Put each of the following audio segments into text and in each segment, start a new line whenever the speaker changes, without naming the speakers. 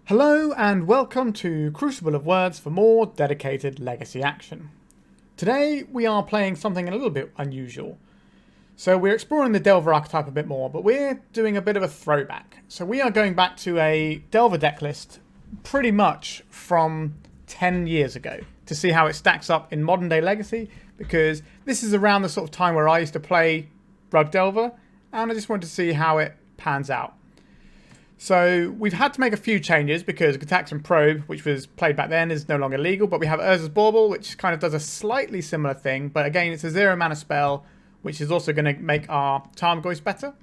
Hello and welcome to Crucible of Words for more dedicated legacy action. Today we are playing something a little bit unusual. So we're exploring the Delver archetype a bit more, but we're doing a bit of a throwback. So we are going back to a Delver deck list pretty much from 10 years ago to see how it stacks up in modern day legacy, because this is around the sort of time where I used to play Rug Delver and I just wanted to see how it pans out. So we've had to make a few changes because Gitaxian Probe, which was played back then, is no longer legal, but we have Urza's Bauble, which kind of does a slightly similar thing, but again it's a 0 mana spell, which is also going to make our Tarmogoyf better.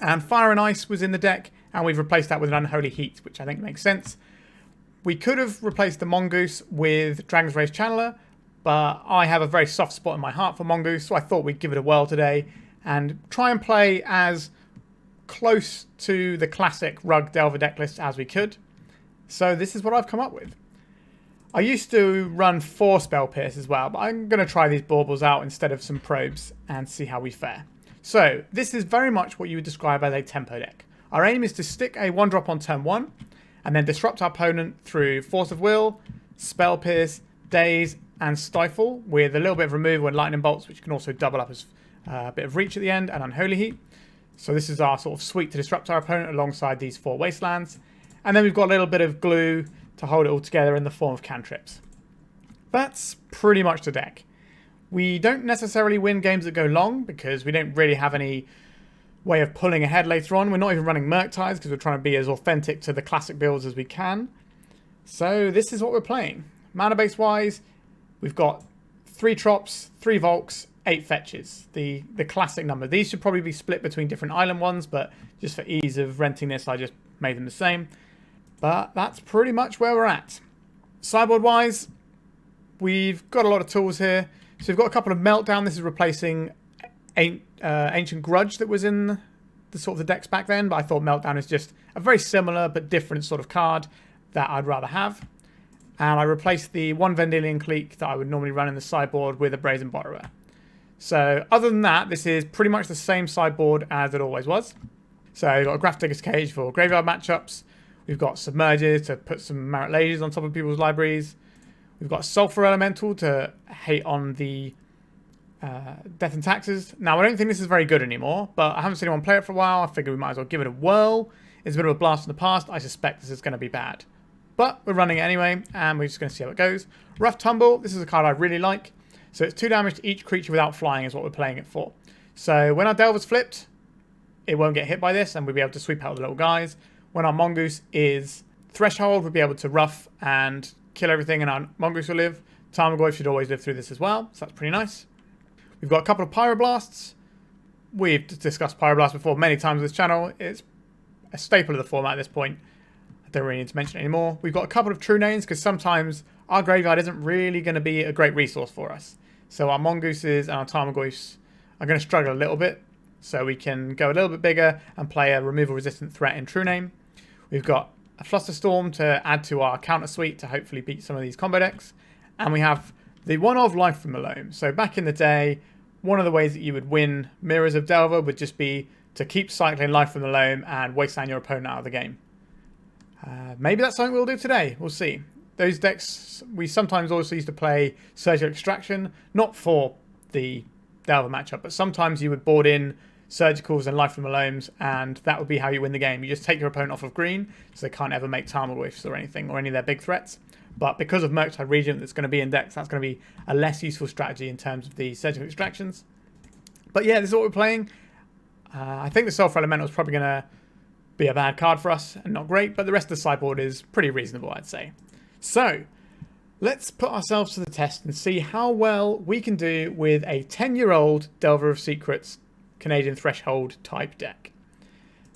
And Fire and Ice was in the deck, and we've replaced that with an Unholy Heat, which I think makes sense. We could have replaced the Mongoose with Dragon's Rage Channeler, but I have a very soft spot in my heart for Mongoose, so I thought we'd give it a whirl today and try and play as close to the classic Rug Delver deck list as we could. So this is what I've come up with. I used to run 4 Spell Pierce as well, but I'm going to try these Baubles out instead of some Probes and see how we fare. So this is very much what you would describe as a tempo deck. Our aim is to stick a 1-drop on turn 1 and then disrupt our opponent through Force of Will, Spell Pierce, Daze and Stifle with a little bit of removal and Lightning Bolts, which can also double up as a bit of reach at the end, and Unholy Heat. So this is our sort of suite to disrupt our opponent alongside these 4 Wastelands. And then we've got a little bit of glue to hold it all together in the form of cantrips. That's pretty much the deck. We don't necessarily win games that go long because we don't really have any way of pulling ahead later on. We're not even running Murktide because we're trying to be as authentic to the classic builds as we can. So this is what we're playing. Mana base wise, we've got 3 Trops, 3 Volks, 8 fetches, the classic number. These should probably be split between different island ones, but just for ease of renting this, I just made them the same. But that's pretty much where we're at. Sideboard wise, we've got a lot of tools here. So we've got a couple of Meltdown. This is replacing Ancient Grudge that was in the sort of the decks back then, but I thought Meltdown is just a very similar but different sort of card that I'd rather have. And I replaced the 1 Vendilion Clique that I would normally run in the sideboard with a Brazen Borrower. So other than that, this is pretty much the same sideboard as it always was. So we've got a Grafdigger's Cage for graveyard matchups. We've got Submerges to put some Merit Lages on top of people's libraries. We've got Sulfur Elemental to hate on the Death and Taxes. Now, I don't think this is very good anymore, but I haven't seen anyone play it for a while. I figured we might as well give it a whirl. It's a bit of a blast from the past. I suspect this is going to be bad. But we're running it anyway, and we're just going to see how it goes. Rough Tumble. This is a card I really like. So it's 2 damage to each creature without flying is what we're playing it for. So when our Delver's flipped, it won't get hit by this and we'll be able to sweep out the little guys. When our Mongoose is Threshold, we'll be able to rough and kill everything and our Mongoose will live. Tarmogoyf should always live through this as well, so that's pretty nice. We've got a couple of Pyroblasts. We've discussed Pyroblast before many times on this channel. It's a staple of the format at this point. I don't really need to mention it anymore. We've got a couple of True Names because sometimes our graveyard isn't really going to be a great resource for us. So our Mongooses and our Tarmogoyfs are going to struggle a little bit. So we can go a little bit bigger and play a removal resistant threat in True Name. We've got a Flusterstorm to add to our counter suite to hopefully beat some of these combo decks. And we have the one of Life from the Loam. So back in the day, one of the ways that you would win Mirrors of Delver would just be to keep cycling Life from the Loam and wasteland your opponent out of the game. Maybe that's something we'll do today. We'll see. Those decks, we sometimes also used to play Surgical Extraction, not for the Delver matchup, but sometimes you would board in Surgicals and Life from the Loams, and that would be how you win the game. You just take your opponent off of green, so they can't ever make Tarmogoyfs or anything, or any of their big threats. But because of Murktide Regent that's going to be in decks, that's going to be a less useful strategy in terms of the Surgical Extractions. But yeah, this is what we're playing. I think the Sulfur Elemental is probably going to be a bad card for us, and not great, but the rest of the sideboard is pretty reasonable, I'd say. So, let's put ourselves to the test and see how well we can do with a 10-year-old Delver of Secrets Canadian Threshold type deck.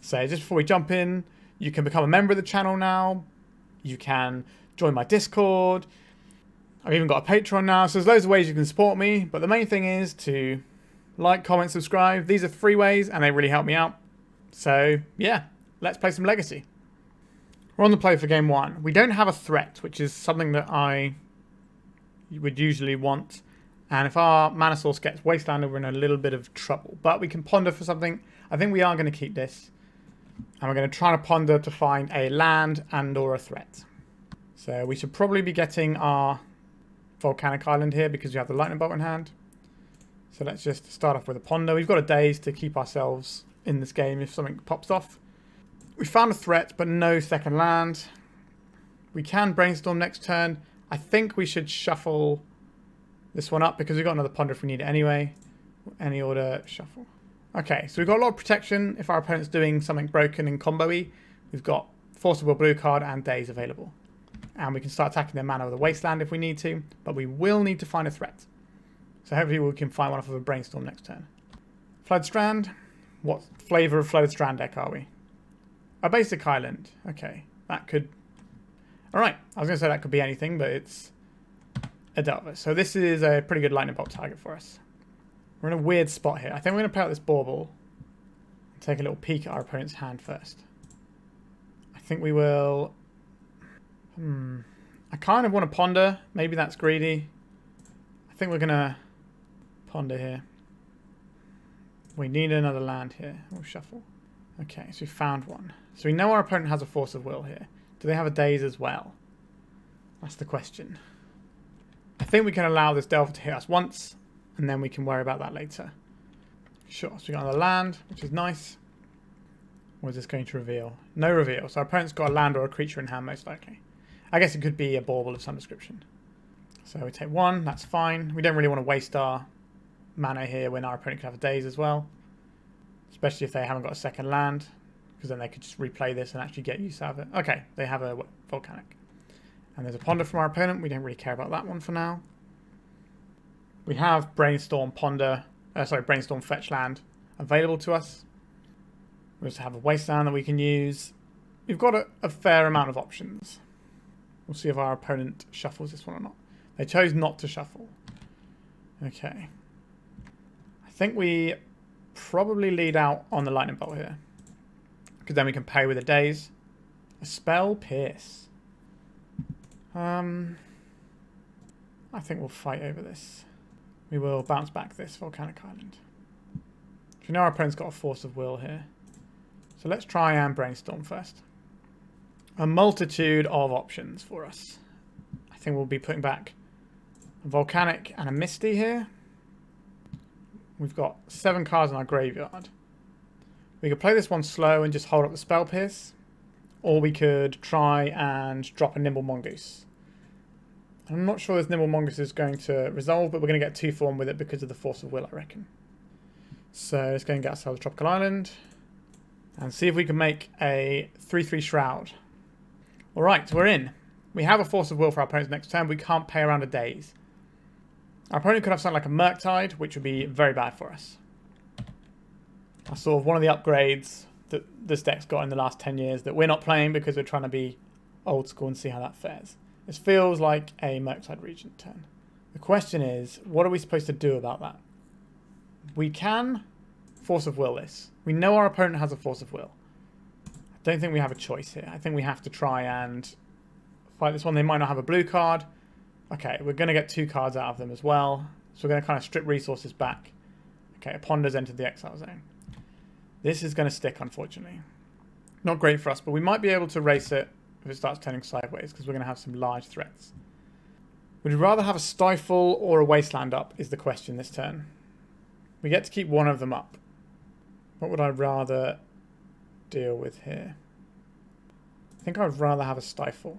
So just before we jump in, you can become a member of the channel now. You can join my Discord. I've even got a Patreon now, so there's loads of ways you can support me. But the main thing is to like, comment, subscribe. These are free ways and they really help me out. So yeah, let's play some Legacy. We're on the play for game 1. We don't have a threat, which is something that I would usually want. And if our mana source gets Wasteland, we're in a little bit of trouble. But we can ponder for something. I think we are going to keep this. And we're going to try to ponder to find a land and or a threat. So we should probably be getting our Volcanic Island here because we have the lightning bolt in hand. So let's just start off with a ponder. We've got a Daze to keep ourselves in this game if something pops off. We found a threat, but no second land. We can Brainstorm next turn. I think we should shuffle this one up because we've got another ponder if we need it anyway. Any order, shuffle. Okay, so we've got a lot of protection if our opponent's doing something broken and combo-y. We've got Force of Will blue card and Daze available. And we can start attacking their mana with a Wasteland if we need to, but we will need to find a threat. So hopefully we can find one off of a Brainstorm next turn. Flood Strand. What flavour of Flooded Strand deck are we? A basic island. Okay, that could... Alright, I was going to say that could be anything, but it's a Delver. So this is a pretty good lightning bolt target for us. We're in a weird spot here. I think we're going to play out this Bauble and take a little peek at our opponent's hand first. I think we will... I kind of want to ponder. Maybe that's greedy. I think we're going to ponder here. We need another land here. We'll shuffle. Okay, so we found one. So we know our opponent has a Force of Will here. Do they have a Daze as well? That's the question. I think we can allow this Delver to hit us once, and then we can worry about that later. Sure, so we got another land, which is nice. What is this going to reveal? No reveal. So our opponent's got a land or a creature in hand, most likely. I guess it could be a Bauble of some description. So we take one, that's fine. We don't really want to waste our mana here when our opponent could have a Daze as well. Especially if they haven't got a second land, because then they could just replay this and actually get use out of it. Okay, they have a Volcanic. And there's a ponder from our opponent. We don't really care about that one for now. We have Brainstorm Brainstorm Fetch Land available to us. We also have a Wasteland that we can use. We've got a fair amount of options. We'll see if our opponent shuffles this one or not. They chose not to shuffle. Okay. I think we probably lead out on the lightning bolt here. Because then we can pay with a Daze. A spell Pierce. I think we'll fight over this. We will bounce back this Volcanic Island. You know our opponent's got a Force of Will here. So let's try and Brainstorm first. A multitude of options for us. I think we'll be putting back a Volcanic and a Misty here. We've got 7 cards in our graveyard. We could play this one slow and just hold up the Spell Pierce. Or we could try and drop a Nimble Mongoose. I'm not sure this Nimble Mongoose is going to resolve, but we're going to get 2 for 1 with it because of the Force of Will, I reckon. So let's go and get ourselves a Tropical Island. And see if we can make a 3/3 Shroud. Alright, we're in. We have a Force of Will for our opponent's next turn. We can't pay around a Daze. Our opponent could have something like a Murktide, which would be very bad for us. That's sort of one of the upgrades that this deck's got in the last 10 years that we're not playing because we're trying to be old school and see how that fares. This feels like a Murktide Regent turn. The question is, what are we supposed to do about that? We can Force of Will this. We know our opponent has a Force of Will. I don't think we have a choice here. I think we have to try and fight this one. They might not have a blue card. Okay, we're going to get 2 cards out of them as well. So we're going to kind of strip resources back. Okay, a Ponder's entered the exile zone. This is going to stick, unfortunately. Not great for us, but we might be able to race it if it starts turning sideways, because we're going to have some large threats. Would you rather have a Stifle or a Wasteland up, is the question this turn. We get to keep one of them up. What would I rather deal with here? I think I'd rather have a Stifle.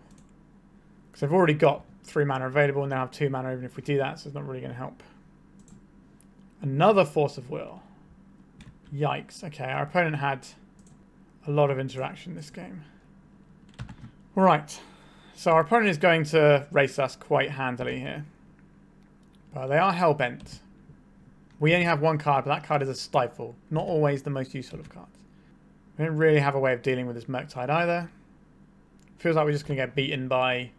Because I've already got 3 mana available, and now I have 2 mana even if we do that, so it's not really going to help. Another Force of Will. Yikes. Okay, our opponent had a lot of interaction this game. Right, so our opponent is going to race us quite handily here. But they are hellbent. We only have 1 card, but that card is a Stifle. Not always the most useful of cards. We don't really have a way of dealing with this Murktide either. Feels like we're just going to get beaten by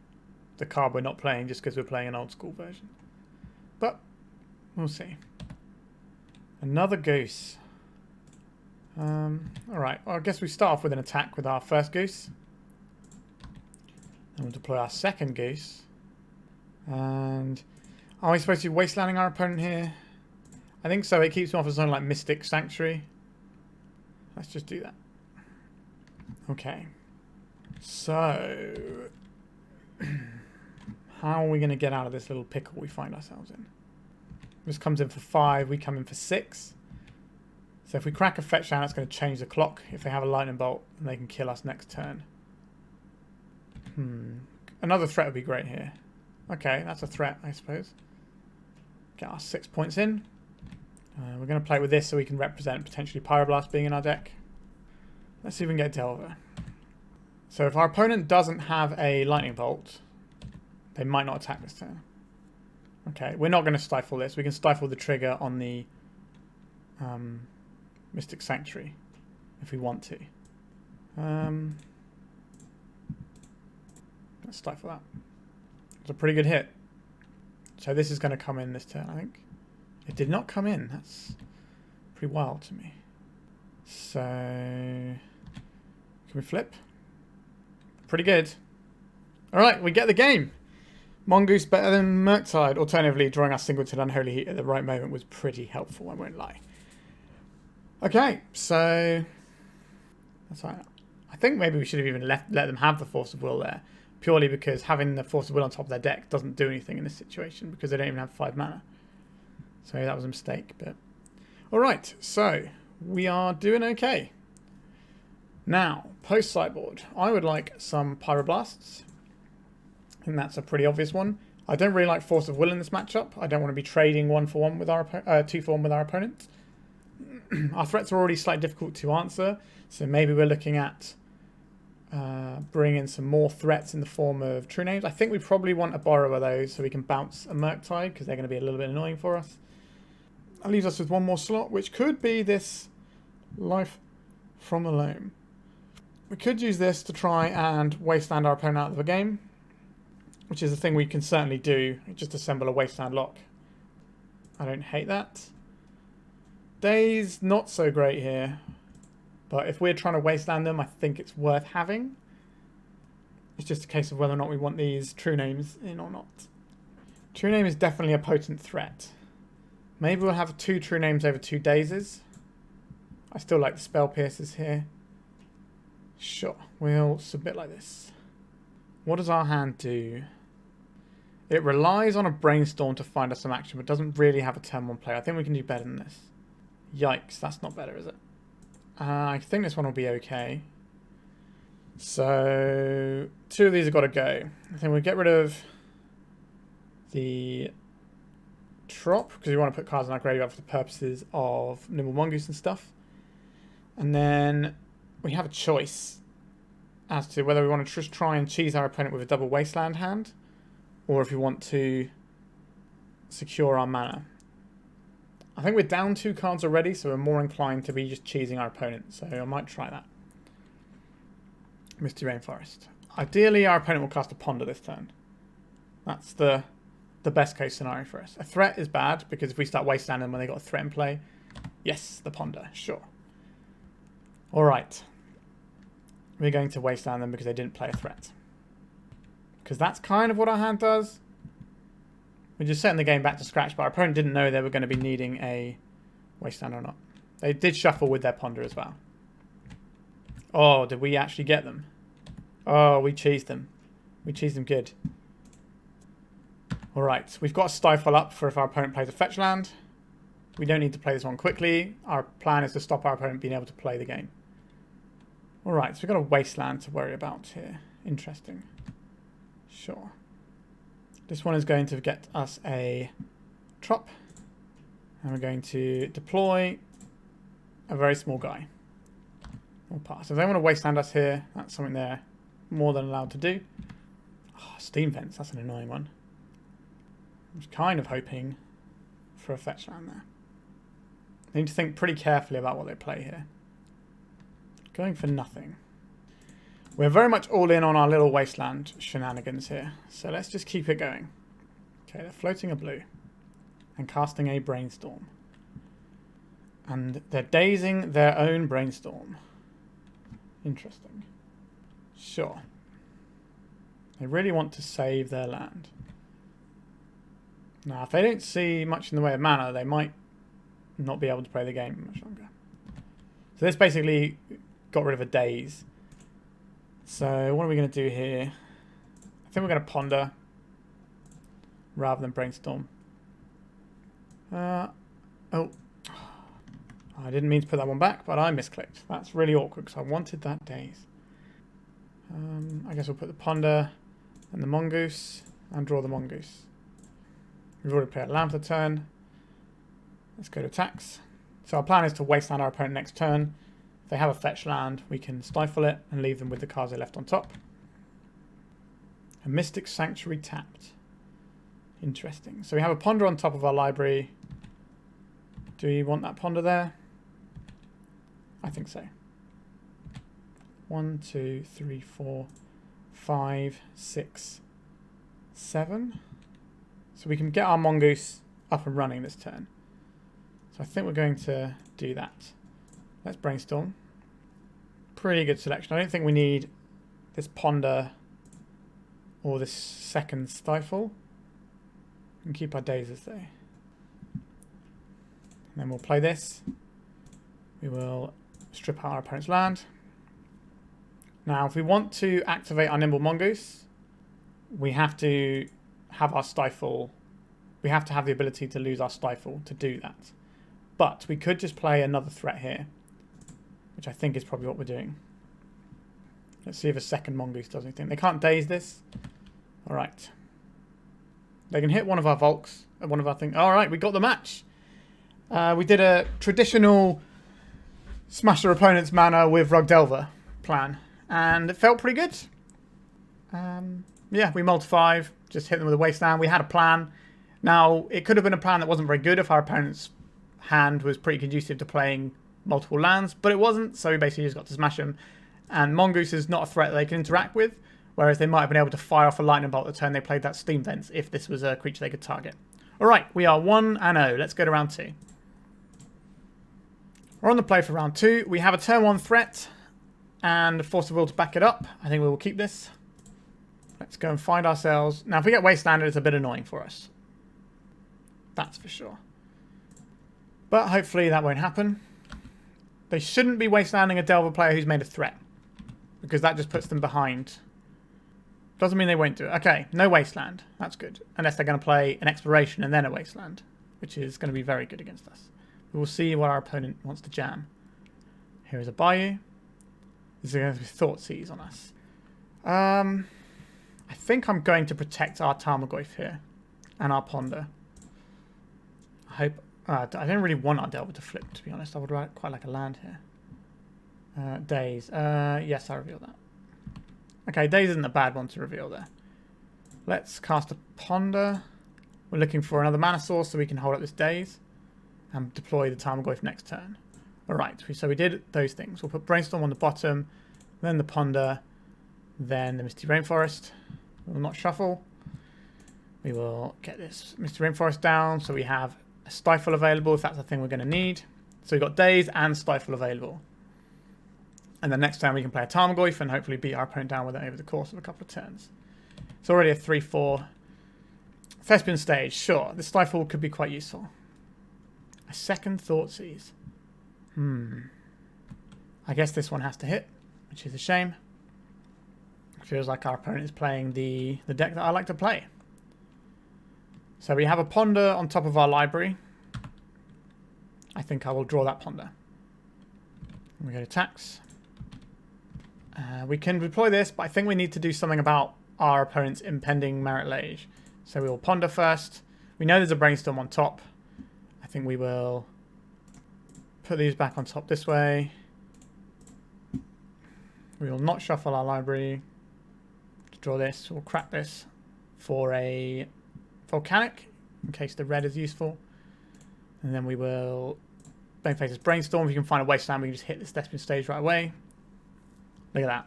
the card we're not playing just because we're playing an old school version. But we'll see. Another Goose. Alright, well, I guess we start off with an attack with our first Goose. Then we'll deploy our second Goose. And Are we supposed to be wastelanding our opponent here? I think so. It keeps him off of something like Mystic Sanctuary. Let's just do that. Okay. So, how are we going to get out of this little pickle we find ourselves in? This comes in for 5. We come in for 6. So if we crack a fetch land, it's going to change the clock. If they have a lightning bolt, and they can kill us next turn. Another threat would be great here. Okay, that's a threat, I suppose. Get our 6 points in. We're going to play with this so we can represent potentially Pyroblast being in our deck. Let's see if we can get Delver. So if our opponent doesn't have a lightning bolt, they might not attack this turn. Okay, we're not going to stifle this. We can stifle the trigger on the Mystic Sanctuary if we want to. Let's stifle that. It's a pretty good hit. So this is going to come in this turn, I think. It did not come in. That's pretty wild to me. So, can we flip? Pretty good. Alright, we get the game. Mongoose better than Murktide. Alternatively, drawing our singleton Unholy Heat at the right moment was pretty helpful, I won't lie. Okay, so that's right. I think maybe we should have even let them have the Force of Will there. Purely because having the Force of Will on top of their deck doesn't do anything in this situation because they don't even have 5 mana. So that was a mistake. But alright, so we are doing okay. Now, post-sideboard, I would like some Pyroblasts. I think that's a pretty obvious one. I don't really like Force of Will in this matchup. I don't want to be trading 1-for-1 with our 2-for-1 with our opponent. Our threats are already slightly difficult to answer, so maybe we're looking at bringing in some more threats in the form of true names. I think we probably want a Borrower though, so we can bounce a Murktide because they're going to be a little bit annoying for us. That leaves us with one more slot, which could be this Life from the Loam. We could use this to try and wasteland our opponent out of the game, which is a thing we can certainly do. Just assemble a wasteland lock. I don't hate that. Daze, not so great here. But if we're trying to wasteland them, I think it's worth having. It's just a case of whether or not we want these true names in or not. True name is definitely a potent threat. Maybe we'll have 2 true names over 2 dazes. I still like the spell piercers here. Sure, we'll submit like this. What does our hand do? It relies on a Brainstorm to find us some action, but doesn't really have a turn 1 play. I think we can do better than this. Yikes, that's not better, is it? I think this one will be okay. So, 2 of these have got to go. I think we'll get rid of the Trop, because we want to put cards in our graveyard for the purposes of Nimble Mongoose and stuff. And then we have a choice as to whether we want to just try and cheese our opponent with a double Wasteland hand, or if we want to secure our mana. I think we're down 2 cards already, so we're more inclined to be just cheesing our opponent, so I might try that. Misty Rainforest. Ideally, our opponent will cast a Ponder this turn. That's the best case scenario for us. A threat is bad, because if we start wastelanding them when they got a threat in play, yes, the Ponder, sure. Alright. We're going to wasteland them because they didn't play a threat. Because that's kind of what our hand does. We're just setting the game back to scratch, but our opponent didn't know they were going to be needing a wasteland or not. They did shuffle with their Ponder as well. Oh, did we actually get them? Oh, we cheesed them. We cheesed them good. Alright, we've got a Stifle up for if our opponent plays a fetch land. We don't need to play this one quickly. Our plan is to stop our opponent being able to play the game. Alright, so we've got a wasteland to worry about here. Interesting. Sure. This one is going to get us a Trop. And we're going to deploy a very small guy. We'll pass. If they want to wasteland us here, that's something they're more than allowed to do. Oh, Steam Vents, that's an annoying one. I was kind of hoping for a fetch land there. They need to think pretty carefully about what they play here. Going for nothing. We're very much all in on our little wasteland shenanigans here. So let's just keep it going. Okay, they're floating a blue. And casting a Brainstorm. And they're dazing their own Brainstorm. Interesting. Sure. They really want to save their land. Now, if they don't see much in the way of mana, they might not be able to play the game much longer. So this basically got rid of a Daze. So what are we going to do here? I think we're going to Ponder rather than Brainstorm. Oh, I didn't mean to put that one back, but I misclicked. That's really awkward because I wanted that Daze. I guess we'll put the Ponder and the Mongoose and draw the Mongoose. We've already played a land for the turn. Let's go to attacks. So our plan is to wasteland our opponent next turn. If they have a fetch land, we can stifle it and leave them with the cards they left on top. A Mystic Sanctuary tapped. Interesting. So we have a Ponder on top of our library. Do we want that Ponder there? I think so. 1, 2, 3, 4, 5, 6, 7. So we can get our Mongoose up and running this turn. So I think we're going to do that. Let's Brainstorm. Pretty good selection. I don't think we need this Ponder or this second Stifle. And keep our Dazes though. And then we'll play this. We will strip out our opponent's land. Now, if we want to activate our Nimble Mongoose, we have to have our Stifle. We have to have the ability to lose our Stifle to do that. But we could just play another threat here, which I think is probably what we're doing. Let's see if a second Mongoose does anything. They can't Daze this. All right. They can hit one of our Volks, one of our things. All right, we got the match. We did a traditional smash their opponent's mana with Rug Delver plan, and it felt pretty good. Yeah, we mulled 5, just hit them with a Wasteland. We had a plan. Now, it could have been a plan that wasn't very good if our opponent's hand was pretty conducive to playing multiple lands, but it wasn't, so we basically just got to smash them. And Mongoose is not a threat that they can interact with, whereas they might have been able to fire off a lightning bolt the turn they played that Steam Vents if this was a creature they could target. Alright, we are 1-0. Let's go to round 2. We're on the play for round 2. We have a turn 1 threat and a Force of Will to back it up. I think we will keep this. Let's go and find ourselves. Now, if we get Wastelanded, it's a bit annoying for us. That's for sure. But hopefully that won't happen. They shouldn't be Wastelanding a Delver player who's made a threat, because that just puts them behind. Doesn't mean they won't do it. Okay, no Wasteland. That's good. Unless they're going to play an Exploration and then a Wasteland, which is going to be very good against us. We will see what our opponent wants to jam. Here is a Bayou. This is going to be Thoughtseize on us. I think I'm going to protect our Tarmogoyf here and our Ponder. I hope. I don't really want our Delver to flip, to be honest. I would quite like a land here. Daze. Yes, I reveal that. Okay, Daze isn't a bad one to reveal there. Let's cast a Ponder. We're looking for another mana source so we can hold up this Daze and deploy the Tarmogoyf next turn. Alright, so we did those things. We'll put Brainstorm on the bottom, then the Ponder, then the Misty Rainforest. We will not shuffle. We will get this Misty Rainforest down so we have a Stifle available if that's the thing we're going to need. So we've got Daze and Stifle available. And then next turn we can play a Tarmogoyf and hopefully beat our opponent down with it over the course of a couple of turns. It's already a 3-4. Thespian stage, sure. The Stifle could be quite useful. A second Thoughtseize. I guess this one has to hit, which is a shame. It feels like our opponent is playing the deck that I like to play. So we have a Ponder on top of our library. I think I will draw that Ponder. We go to attacks. We can deploy this, but I think we need to do something about our opponent's impending Merit Lage. So we will Ponder first. We know there's a Brainstorm on top. I think we will put these back on top this way. We will not shuffle our library to draw this. We'll crack this for a Volcanic, in case the red is useful. And then we will Bane Face's Brainstorm. If you can find a Wasteland, we can just hit this Thespian stage right away. Look at that.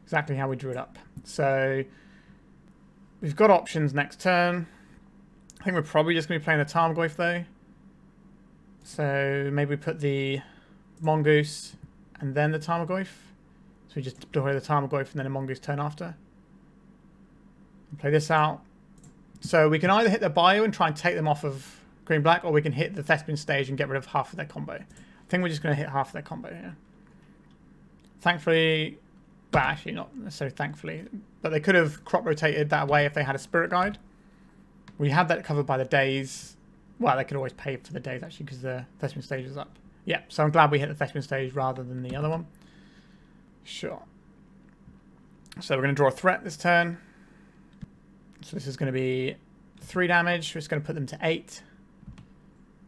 Exactly how we drew it up. So we've got options next turn. I think we're probably just going to be playing the Tarmogoyf though. So maybe we put the Mongoose and then the Tarmogoyf. So we just deploy the Tarmogoyf and then a Mongoose turn after. Play this out. So we can either hit the bio and try and take them off of green-black, or we can hit the Thespian stage and get rid of half of their combo. I think we're just going to hit half of their combo here. Thankfully, well, actually not necessarily thankfully, but they could have crop rotated that way if they had a Spirit Guide. We had that covered by the Daze. Well, they could always pay for the Daze actually because the Thespian stage is up. Yeah, so I'm glad we hit the Thespian stage rather than the other one. Sure. So we're going to draw a threat this turn. So this is going to be 3 damage. We're just going to put them to 8.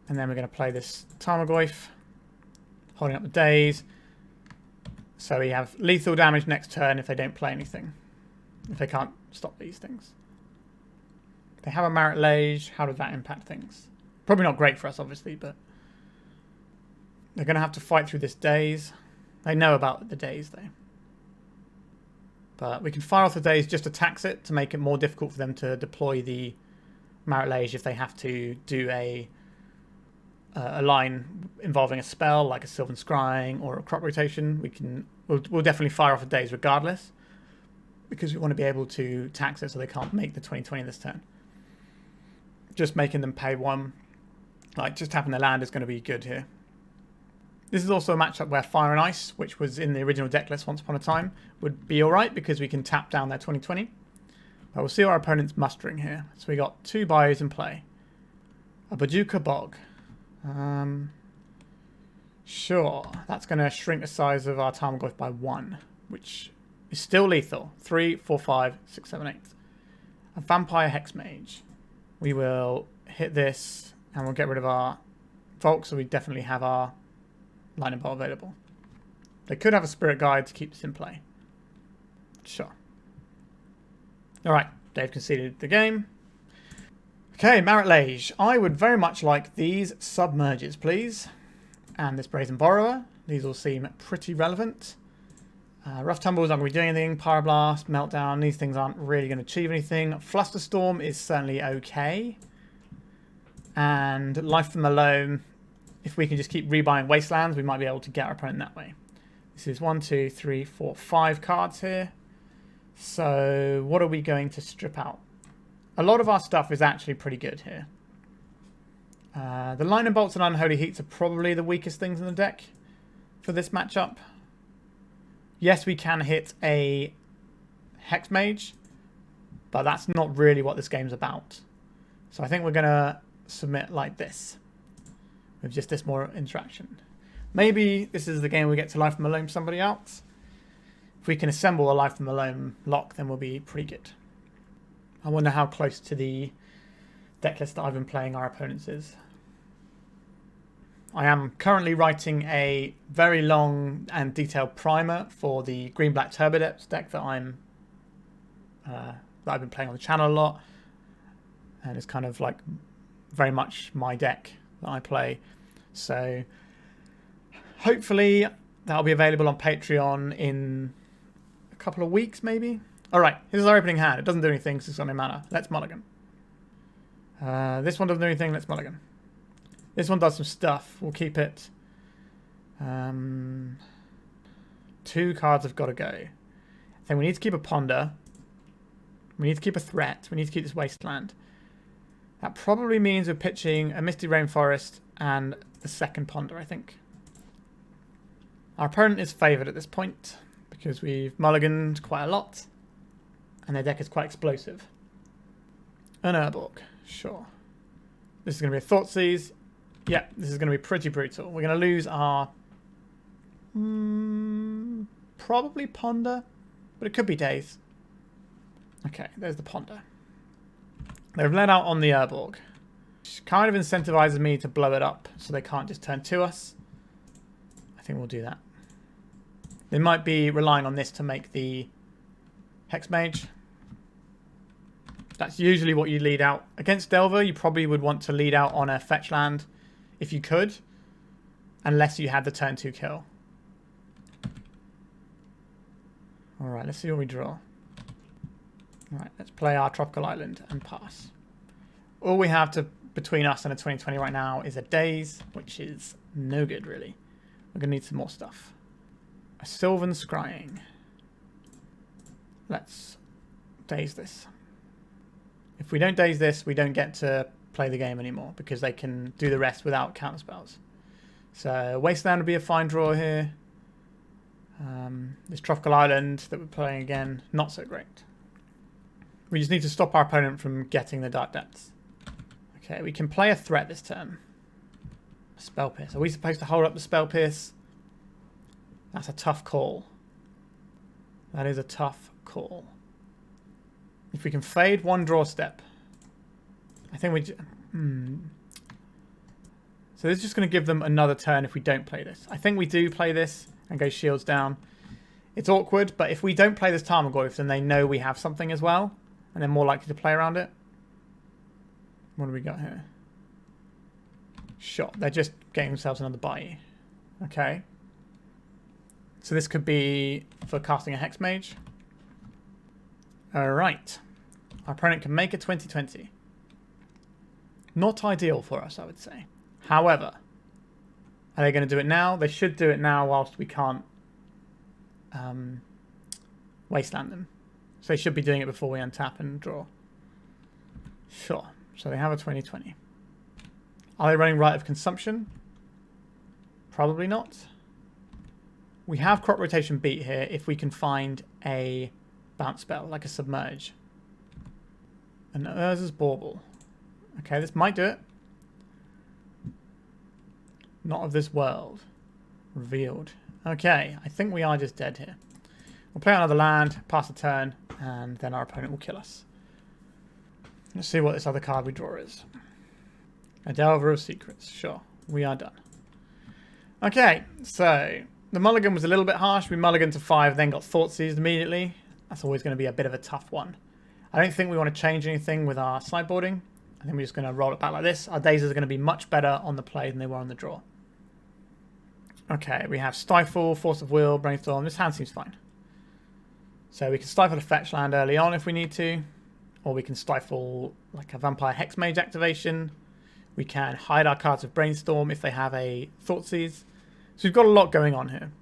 And then we're going to play this Tarmogoyf, holding up the Daze. So we have lethal damage next turn if they don't play anything. If they can't stop these things. They have a Marit Lage. How does that impact things? Probably not great for us, obviously, but they're going to have to fight through this Daze. They know about the Daze, though. But we can fire off the Daze just to tax it to make it more difficult for them to deploy the Marit Lage if they have to do a line involving a spell like a Sylvan Scrying or a crop rotation. We'll definitely fire off a Daze regardless because we want to be able to tax it so they can't make the 20/20 this turn. Just making them pay 1, like just tapping their land is going to be good here. This is also a matchup where Fire and Ice, which was in the original deck list once upon a time, would be alright because we can tap down their 20/20. But we'll see our opponent's mustering here. So we got 2 bios in play. A Bajuka Bog. Sure, that's going to shrink the size of our Tarmogoyf by 1, which is still lethal. 3, 4, 5, 6, 7, 8. A Vampire Hex Mage. We will hit this and we'll get rid of our Volk, so we definitely have our Lightning Bolt available. They could have a Spirit Guide to keep this in play. Sure. Alright, they've conceded the game. Okay, Marit Lage. I would very much like these Submerges, please. And this Brazen Borrower. These all seem pretty relevant. Rough Tumble is not going to be doing anything. Pyroblast, Meltdown, these things aren't really going to achieve anything. Flusterstorm is certainly okay. And Life from the Loam, if we can just keep rebuying Wastelands, we might be able to get our opponent that way. This is 1, 2, 3, 4, 5 cards here. So what are we going to strip out? A lot of our stuff is actually pretty good here. The Lightning Bolts and Unholy Heats are probably the weakest things in the deck for this matchup. Yes, we can hit a Hex Mage, but that's not really what this game's about. So I think we're going to submit like this, with just this more interaction. Maybe this is the game we get to Life from the Loam somebody else. If we can assemble a Life from the Loam lock, then we'll be pretty good. I wonder how close to the deck list that I've been playing our opponents is. I am currently writing a very long and detailed primer for the Green-Black Turbo Depths deck that I've been playing on the channel a lot. And it's kind of like very much my deck that I play. So hopefully that'll be available on Patreon in a couple of weeks maybe. Alright, here's our opening hand. It doesn't do anything, so it's got no mana. Let's mulligan. This one doesn't do anything, let's mulligan. This one does some stuff. We'll keep it. 2 cards have got to go. I think we need to keep a Ponder. We need to keep a Threat. We need to keep this Wasteland. That probably means we're pitching a Misty Rainforest and the second Ponder, I think. Our opponent is favoured at this point because we've mulliganed quite a lot. And their deck is quite explosive. An Urborg, sure. This is going to be a Thoughtseize. Yeah, this is going to be pretty brutal. We're going to lose our... probably Ponder, but it could be Daze. Okay, there's the Ponder. They've let out on the Urborg, which kind of incentivizes me to blow it up so they can't just turn to us. I think we'll do that. They might be relying on this to make the Hex Mage. That's usually what you lead out. Against Delver, you probably would want to lead out on a fetch land if you could, unless you had the turn 2 kill. Alright, let's see what we draw. Alright, let's play our Tropical Island and pass. All we have between us and a 20/20 right now is a Daze, which is no good really. We're going to need some more stuff. A Sylvan Scrying. Let's Daze this. If we don't Daze this, we don't get to play the game anymore because they can do the rest without counterspells. So Wasteland would be a fine draw here. This Tropical Island that we're playing again, not so great. We just need to stop our opponent from getting the Dark Depths. Okay, we can play a threat this turn. Spell Pierce. Are we supposed to hold up the Spell Pierce? That's a tough call. That is a tough call. If we can fade one draw step, I think we... So this is just going to give them another turn if we don't play this. I think we do play this and go shields down. It's awkward, but if we don't play this Tarmogoyf, then they know we have something as well, and they're more likely to play around it. What do we got here? Shot. They're just getting themselves another Bayou. Okay. So this could be for casting a Hex Mage. Alright. Our opponent can make a 20/20. Not ideal for us, I would say. However, are they going to do it now? They should do it now whilst we can't Wasteland them. So they should be doing it before we untap and draw. Sure. So they have a 20/20. Are they running Rite of Consumption? Probably not. We have Crop Rotation beat here if we can find a bounce spell, like a Submerge. And Urza's Bauble. Okay, this might do it. Not of this world. Revealed. Okay, I think we are just dead here. We'll play another land, pass a turn, and then our opponent will kill us. Let's see what this other card we draw is. A Delver of Secrets. Sure, we are done. Okay, so the mulligan was a little bit harsh. We mulliganed to 5, then got Thought Seized immediately. That's always going to be a bit of a tough one. I don't think we want to change anything with our sideboarding. I think we're just going to roll it back like this. Our Dazes are going to be much better on the play than they were on the draw. Okay, we have Stifle, Force of Will, Brainstorm. This hand seems fine. So we can Stifle a fetch land early on if we need to. Or we can Stifle like a Vampire Hex Mage activation. We can hide our cards of Brainstorm if they have a Thoughtseize. So we've got a lot going on here.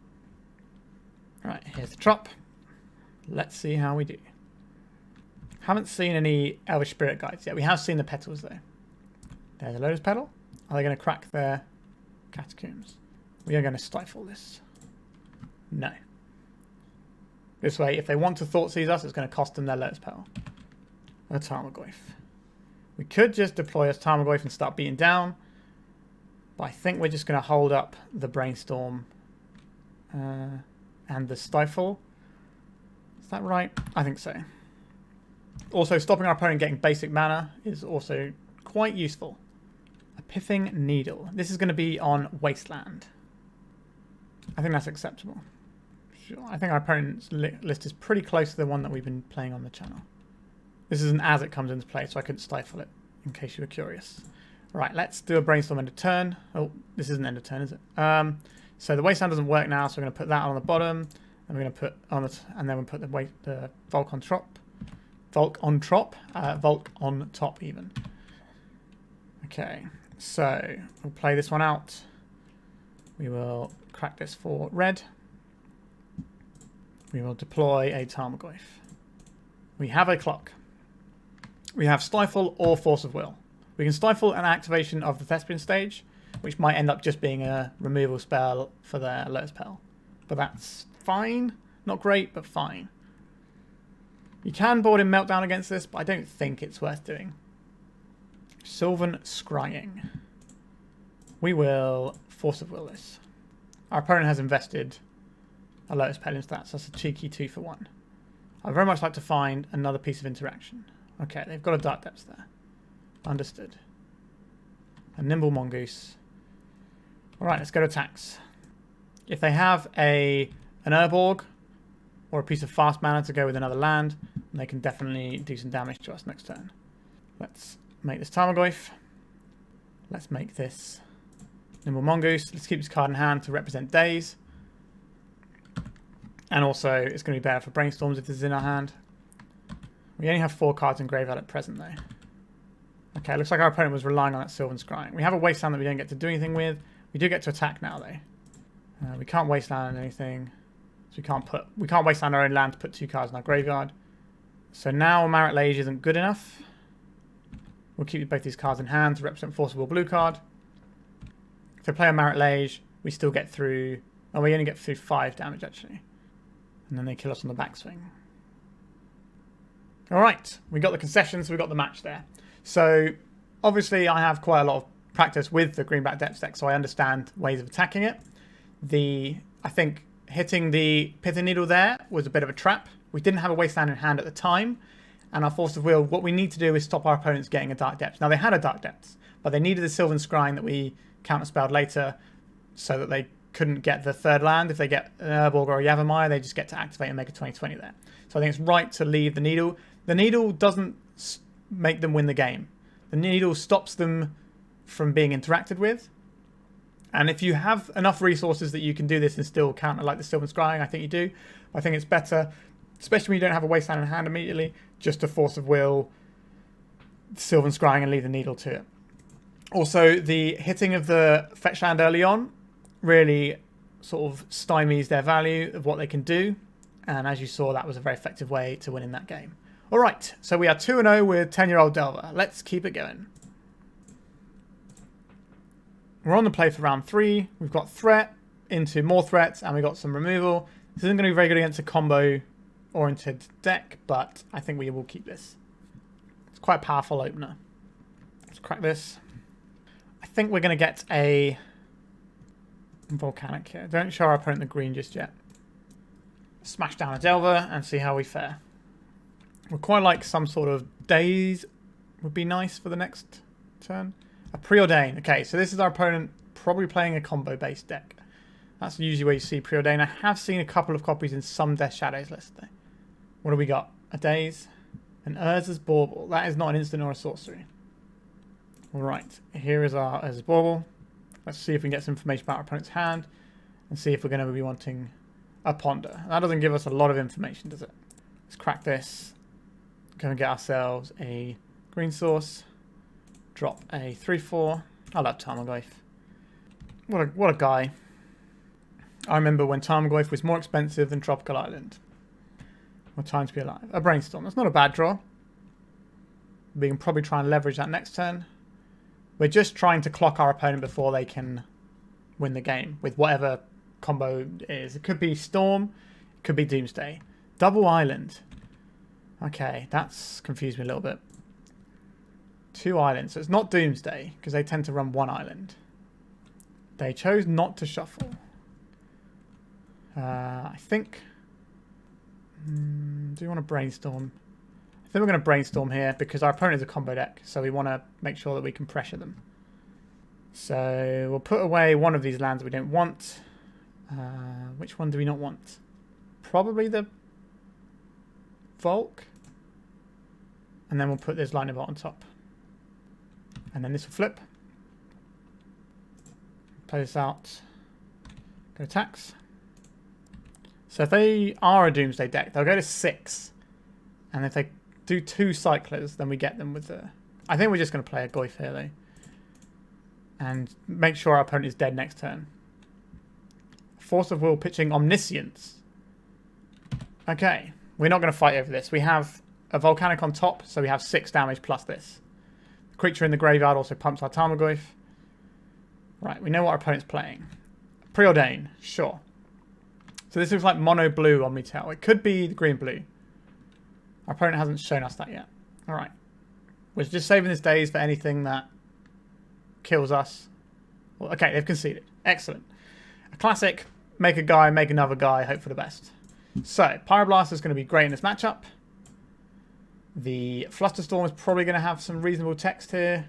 Right, here's the Trop. Let's see how we do. Haven't seen any Elvish Spirit Guides yet. We have seen the Petals though. There's a Lotus Petal. Are they going to crack their Catacombs? We are going to Stifle this. No. This way, if they want to Thoughtseize us, it's going to cost them their Lotus Petal. A Tarmogoyf. We could just deploy as Tarmogoyf and start beating down. But I think we're just going to hold up the Brainstorm and the Stifle. Is that right? I think so. Also, stopping our opponent getting basic mana is also quite useful. A Pithing Needle. This is going to be on Wasteland. I think that's acceptable. Sure. I think our opponent's list is pretty close to the one that we've been playing on the channel. This isn't as it comes into play, so I couldn't Stifle it, in case you were curious. Right, let's do a Brainstorm end of turn. Oh, this isn't end of turn, is it? So the Wasteland doesn't work now, so we're going to put that on the bottom. And we're going to put on the and then we'll put the Volk on top. Volk on top even. Okay, so we'll play this one out. We will crack this for red. We will deploy a Tarmogoyf. We have a clock. We have Stifle or Force of Will. We can Stifle an activation of the Thespian stage, which might end up just being a removal spell for their Lotus Petal. But that's fine. Not great, but fine. You can board in Meltdown against this, but I don't think it's worth doing. Sylvan Scrying. We will Force of Will this. Our opponent has invested a Lotus Petal into that, so that's a cheeky 2 for 1. I'd very much like to find another piece of interaction. Okay, they've got a Dark Depths there. Understood. A Nimble Mongoose. Alright, let's go to attacks. If they have an Urborg or a piece of fast mana to go with another land, they can definitely do some damage to us next turn. Let's make this Tarmogoyf. Let's make this Nimble Mongoose. Let's keep this card in hand to represent Daze. And also, it's going to be better for Brainstorms if this is in our hand. We only have 4 cards in graveyard at present, though. Okay, looks like our opponent was relying on that Sylvan Scrying. We have a Wasteland that we don't get to do anything with. We do get to attack now, though. We can't Wasteland anything. So we can't Wasteland our own land to put 2 cards in our graveyard. So now Marit Lage isn't good enough. We'll keep both these cards in hand to represent Force of Will blue card. If they play a Marit Lage, we still get through... Oh, we only get through 5 damage, actually. And then they kill us on the backswing. Alright, we got the concessions, we got the match there. So, obviously I have quite a lot of practice with the green-black depth deck, so I understand ways of attacking it. I think hitting the Pithing Needle there was a bit of a trap. We didn't have a Wasteland in hand at the time, and our Force of Will, what we need to do is stop our opponents getting a Dark Depth. Now, they had a Dark Depth, but they needed a Sylvan Scrying that we counterspelled later so that they couldn't get the third land. If they get an Urborg or a Yavimaya, they just get to activate and make a 20/20 there. So I think it's right to leave the Needle. The Needle doesn't make them win the game. The Needle stops them from being interacted with. And if you have enough resources that you can do this and still counter like the Sylvan Scrying, I think you do. I think it's better, especially when you don't have a Wasteland in hand immediately, just to Force of Will, Sylvan Scrying and leave the Needle to it. Also, the hitting of the fetch land early on really sort of stymies their value of what they can do. And as you saw, that was a very effective way to win in that game. All right, so we are 2-0 with 10-year-old Delver. Let's keep it going. We're on the play for round 3. We've got threat into more threats, and we've got some removal. This isn't going to be very good against a combo-oriented deck, but I think we will keep this. It's quite a powerful opener. Let's crack this. I think we're going to get a Volcanic here. Don't show our opponent the green just yet. Smash down a Delver and see how we fare. We'd quite like some sort of Daze would be nice for the next turn. A Preordain. Okay, so this is our opponent probably playing a combo-based deck. That's usually where you see Preordain. I have seen a couple of copies in some Death Shadows list though. What do we got? A Daze. An Urza's Bauble. That is not an instant or a sorcery. Alright, here is our Urza's Bauble. Let's see if we can get some information about our opponent's hand and see if we're going to be wanting a Ponder. That doesn't give us a lot of information, does it? Let's crack this. Go and get ourselves a green source. Drop a 3/4. I love Tarmogoyf. What a guy. I remember when Tarmogoyf was more expensive than Tropical Island. What time to be alive? A Brainstorm. That's not a bad draw. We can probably try and leverage that next turn. We're just trying to clock our opponent before they can win the game with whatever combo it is. It could be Storm. It could be Doomsday. Double Island. Okay, that's confused me a little bit. 2 islands. So it's not Doomsday, because they tend to run 1 island. They chose not to shuffle. I think... do you want to Brainstorm? I think we're going to Brainstorm here, because our opponent is a combo deck, so we want to make sure that we can pressure them. So we'll put away one of these lands we don't want. Which one do we not want? Probably the Volk. And then we'll put this lightning bolt on top. And then this will flip. Play this out. Go attacks. So if they are a Doomsday deck, they'll go to 6. And if they do 2 cyclers, then we get them with the... I think we're just going to play a Goyf here, though. And make sure our opponent is dead next turn. Force of Will pitching Omniscience. Okay. We're not going to fight over this. We have a Volcanic on top, so we have 6 damage plus this. The creature in the graveyard also pumps our Tarmogoyf. Right, we know what our opponent's playing. Preordain, sure. So this looks like mono blue on me tell. It could be the green blue. Our opponent hasn't shown us that yet. Alright. We're just saving this Daze for anything that kills us. Well, okay, they've conceded. Excellent. A classic, make a guy, make another guy, hope for the best. So, Pyroblast is going to be great in this matchup. The Flusterstorm is probably going to have some reasonable text here.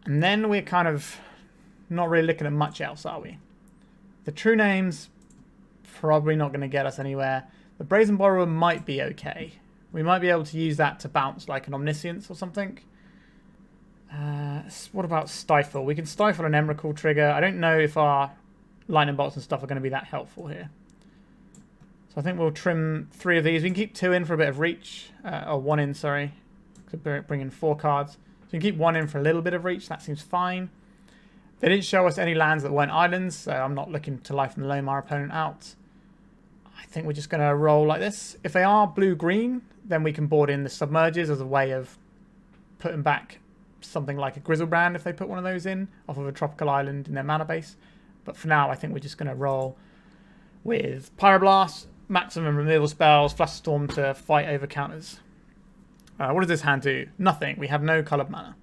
And then we're kind of not really looking at much else, are we? The True-Name's probably not going to get us anywhere. The Brazen Borrower might be okay. We might be able to use that to bounce like an Omniscience or something. What about Stifle? We can Stifle an Emrakul trigger. I don't know if our lightning bolts and stuff are going to be that helpful here. So I think we'll trim 3 of these. We can keep 2 in for a bit of reach. Or 1 in, sorry. Could bring in 4 cards. So we can keep 1 in for a little bit of reach. That seems fine. They didn't show us any lands that weren't islands, so I'm not looking to life and loam our opponent out. I think we're just going to roll like this. If they are blue-green, then we can board in the Submerges as a way of putting back something like a Grizzlebrand if they put one of those in off of a tropical island in their mana base. But for now, I think we're just going to roll with Pyroblast, maximum removal spells, Flusterstorm to fight over counters. What does this hand do? Nothing. We have no coloured mana.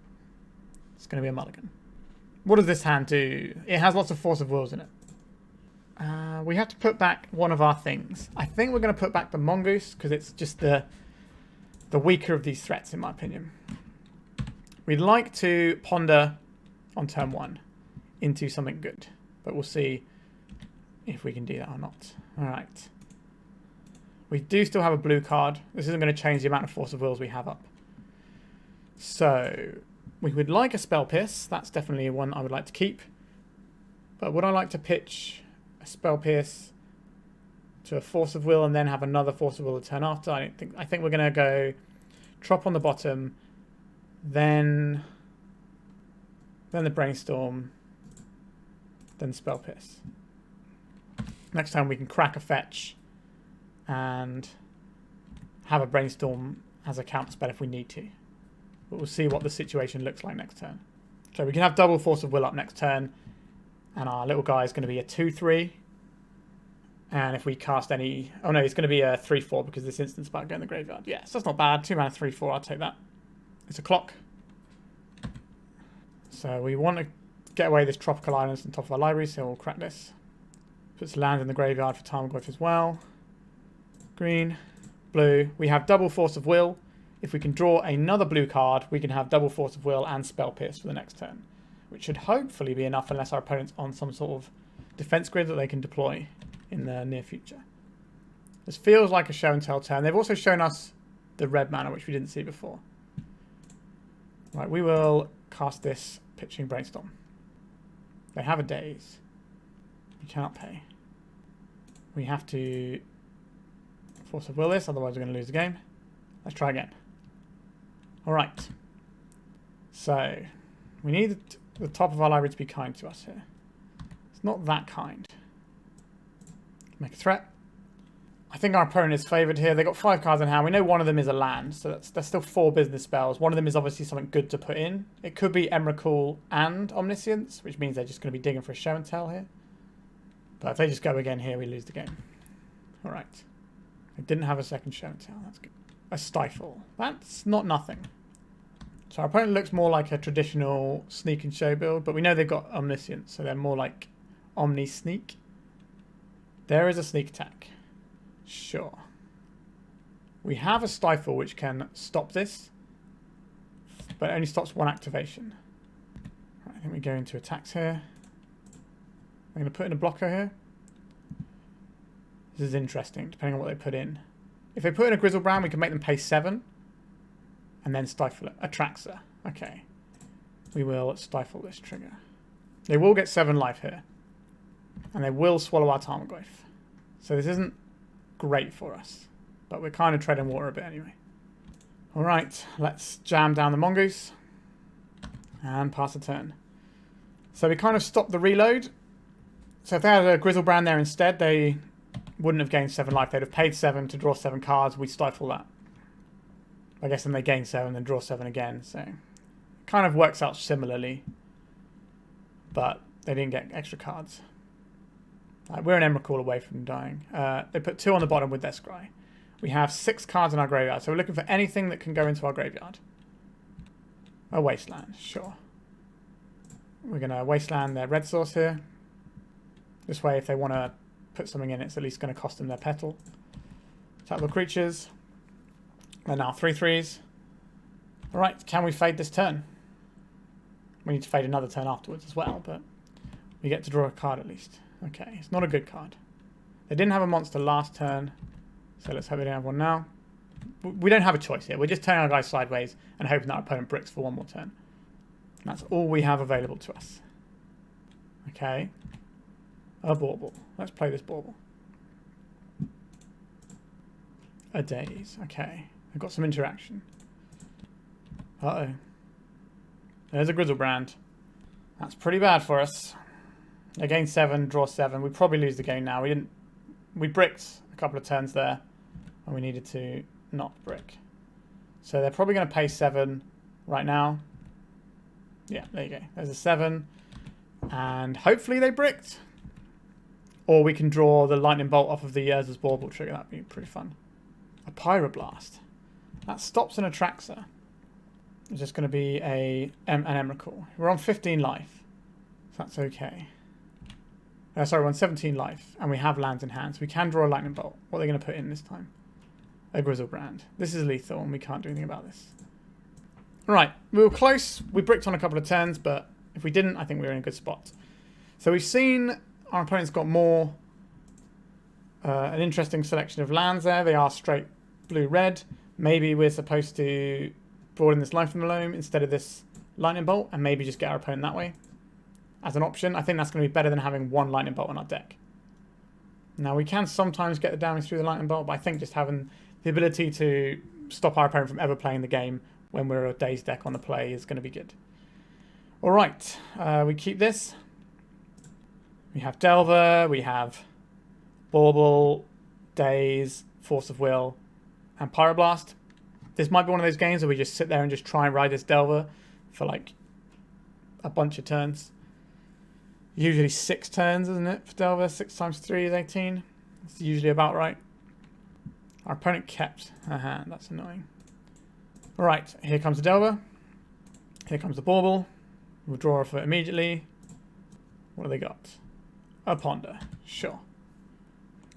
It's going to be a mulligan. What does this hand do? It has lots of Force of Wills in it. We have to put back one of our things. I think we're going to put back the Mongoose because it's just the weaker of these threats, in my opinion. We'd like to ponder on turn 1 into something good, but we'll see if we can do that or not. All right. We do still have a blue card. This isn't going to change the amount of Force of Wills we have up. So we would like a Spell Pierce. That's definitely one I would like to keep. But would I like to pitch a Spell Pierce to a Force of Will and then have another Force of Will the turn after? I think we're going to go Trop on the bottom, then the Brainstorm, then Spell Pierce. Next time we can crack a fetch and have a Brainstorm as a counter spell if we need to. But we'll see what the situation looks like next turn. So we can have double Force of Will up next turn, and our little guy is going to be a 2/3. And if we cast any... Oh no, it's going to be a 3/4 because this instant's about to go in the graveyard. Yes, that's not bad. 2 mana 3/4, I'll take that. It's a clock. So we want to get away this tropical islands on top of our library, so we'll crack this. Puts land in the graveyard for Tarmogoyf as well. Green, blue. We have double Force of Will. If we can draw another blue card, we can have double Force of Will and Spell Pierce for the next turn, which should hopefully be enough unless our opponent's on some sort of defense grid that they can deploy in the near future. This feels like a show and tell turn. They've also shown us the red mana, which we didn't see before. Right, we will cast this pitching Brainstorm. They have a Daze. We cannot pay. We have to Force of Will this, otherwise we're going to lose the game. Let's try again. Alright. So, we need the top of our library to be kind to us here. It's not that kind. Make a threat. I think our opponent is favoured here. They've got 5 cards in hand. We know one of them is a land, so that's still 4 business spells. One of them is obviously something good to put in. It could be Emrakul and Omniscience, which means they're just going to be digging for a show and tell here. But if they just go again here, we lose the game. Alright. They didn't have a second show and tell. That's good. A Stifle. That's not nothing. So our opponent looks more like a traditional sneak and show build, but we know they've got Omniscience, so they're more like Omni-Sneak. There is a sneak attack. Sure. We have a Stifle which can stop this, but it only stops 1 activation. Right, I think we go into attacks here. I'm going to put in a blocker here. This is interesting, depending on what they put in. If they put in a Grizzlebrand, we can make them pay 7, and then Stifle it. A Traxxer. Okay. We will Stifle this trigger. They will get 7 life here. And they will swallow our Tarmogoyf. So this isn't great for us. But we're kind of treading water a bit anyway. Alright, let's jam down the Mongoose. And pass the turn. So we kind of stopped the reload. So if they had a Grizzlebrand there instead, they wouldn't have gained 7 life. They'd have paid 7 to draw 7 cards. We Stifle that. I guess then they gain 7 and draw 7 again. So it kind of works out similarly. But they didn't get extra cards. We're an Emrakul away from dying. They put 2 on the bottom with their Scry. We have 6 cards in our graveyard, so we're looking for anything that can go into our graveyard. A Wasteland, sure. We're going to Wasteland their red source here. This way, if they want to put something in, it's at least going to cost them their petal. Tap the creatures. They're now 3/3s. Alright, can we fade this turn? We need to fade another turn afterwards as well, but we get to draw a card at least. Okay, it's not a good card. They didn't have a monster last turn, so let's hope they don't have one now. We don't have a choice here. We're just turning our guys sideways and hoping that our opponent bricks for 1 more turn. And that's all we have available to us. Okay. A Bauble. Let's play this Bauble. A Daze. Okay. I've got some interaction. Uh-oh. There's a Grizzlebrand. That's pretty bad for us. They gain 7, draw 7. We probably lose the game now. We bricked a couple of turns there, and we needed to not brick. So they're probably going to pay 7 right now. Yeah, there you go. There's a 7. And hopefully they bricked. Or we can draw the lightning bolt off of the Urza's Bauble trigger. That'd be pretty fun. A Pyroblast. That stops and attracts her. It's just going to be an Emrakul. We're on 15 life. So that's okay. Sorry, we're on 17 life. And we have lands in hand. So we can draw a lightning bolt. What are they going to put in this time? A Grizzlebrand. This is lethal and we can't do anything about this. Right, we were close. We bricked on a couple of turns, but if we didn't, I think we were in a good spot. So we've seen our opponent's got more, an interesting selection of lands there. They are straight blue-red. Maybe we're supposed to broaden this life from the Loam instead of this lightning bolt and maybe just get our opponent that way as an option. I think that's going to be better than having one lightning bolt on our deck. Now, we can sometimes get the damage through the lightning bolt, but I think just having the ability to stop our opponent from ever playing the game when we're a Daze deck on the play is going to be good. All right, we keep this. We have Delver, we have Bauble, Daze, Force of Will, and Pyroblast. This might be one of those games where we just sit there and just try and ride this Delver for like a bunch of turns. Usually 6 turns, isn't it, for Delver? 6 times 3 is 18. It's usually about right. Our opponent kept a hand. That's annoying. All right, here comes the Delver. Here comes the Bauble. We'll draw off it immediately. What do they got? A Ponder. Sure.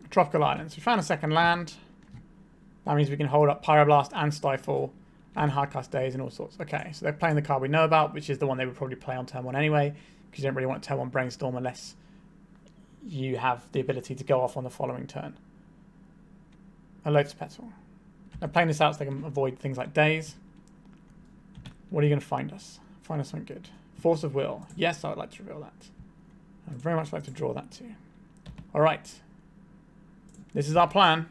Tropical Islands. We found a second land. That means we can hold up Pyroblast and Stifle and Hardcast Daze and all sorts. Okay, so they're playing the card we know about, which is the one they would probably play on turn 1 anyway, because you don't really want to turn 1 Brainstorm unless you have the ability to go off on the following turn. A Lotus Petal. They're playing this out so they can avoid things like Daze. What are you going to find us? Find us something good. Force of Will. Yes, I would like to reveal that. I'd very much like to draw that too. All right. This is our plan.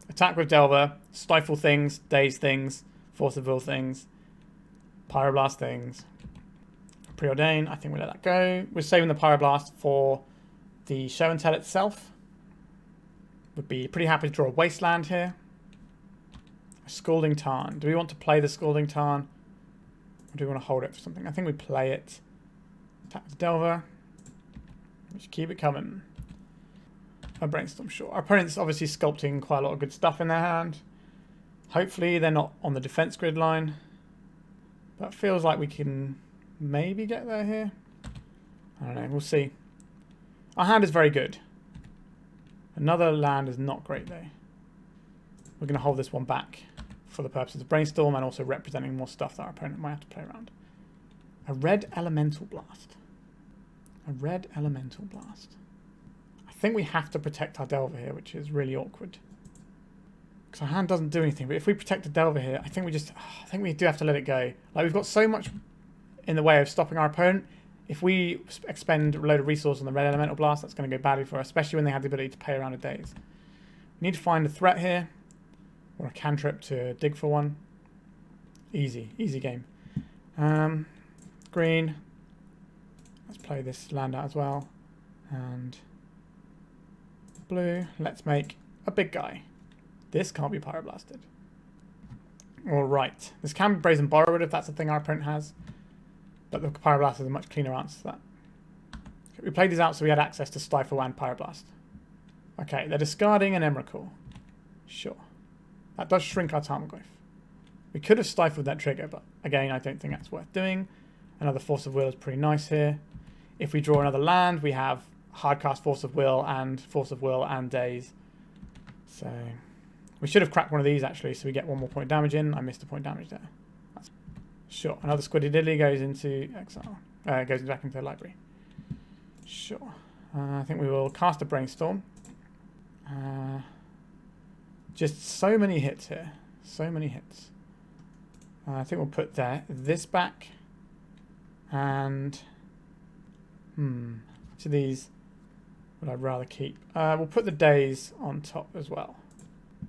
Attack with Delver, Stifle things, Daze things, Force of Will things, Pyroblast things. Preordain, I think we'll let that go. We're saving the Pyroblast for the show and tell itself. Would be pretty happy to draw a Wasteland here. A Scalding Tarn. Do we want to play the Scalding Tarn? Or do we want to hold it for something? I think we play it. Attack with Delver. Just keep it coming. A Brainstorm, sure. Our opponent's obviously sculpting quite a lot of good stuff in their hand. Hopefully they're not on the defense grid line. But it feels like we can maybe get there here. I don't know, we'll see. Our hand is very good. Another land is not great though. We're going to hold this one back for the purposes of Brainstorm and also representing more stuff that our opponent might have to play around. A red Elemental Blast. A red Elemental Blast. I think we have to protect our Delver here, which is really awkward. Because our hand doesn't do anything. But if we protect the Delver here, I think we do have to let it go. Like, we've got so much in the way of stopping our opponent. If we expend a load of resources on the red Elemental Blast, that's going to go badly for us, especially when they have the ability to play around a Daze. We need to find a threat here. Or a cantrip to dig for one. Easy. Easy game. Green. Let's play this land out as well. And blue. Let's make a big guy. This can't be Pyroblasted. Alright. This can be Brazen Borrower if that's the thing our opponent has. But the Pyroblast is a much cleaner answer to that. Okay, we played these out so we had access to Stifle and Pyroblast. Okay, they're discarding an Emrakul. Sure. That does shrink our Tarmogoyf. We could have stifled that trigger, but again, I don't think that's worth doing. Another Force of Will is pretty nice here. If we draw another land, we have Hardcast Force of Will and Daze. So we should have cracked one of these actually, so we get one more point of damage in. I missed a point of damage there. Sure. Another Squiddy Diddly goes into exile. Goes back into the library. Sure. I think we will cast a Brainstorm. Just so many hits here. So many hits. I think we'll put this back. And which of these would I rather keep? We'll put the Daze on top as well.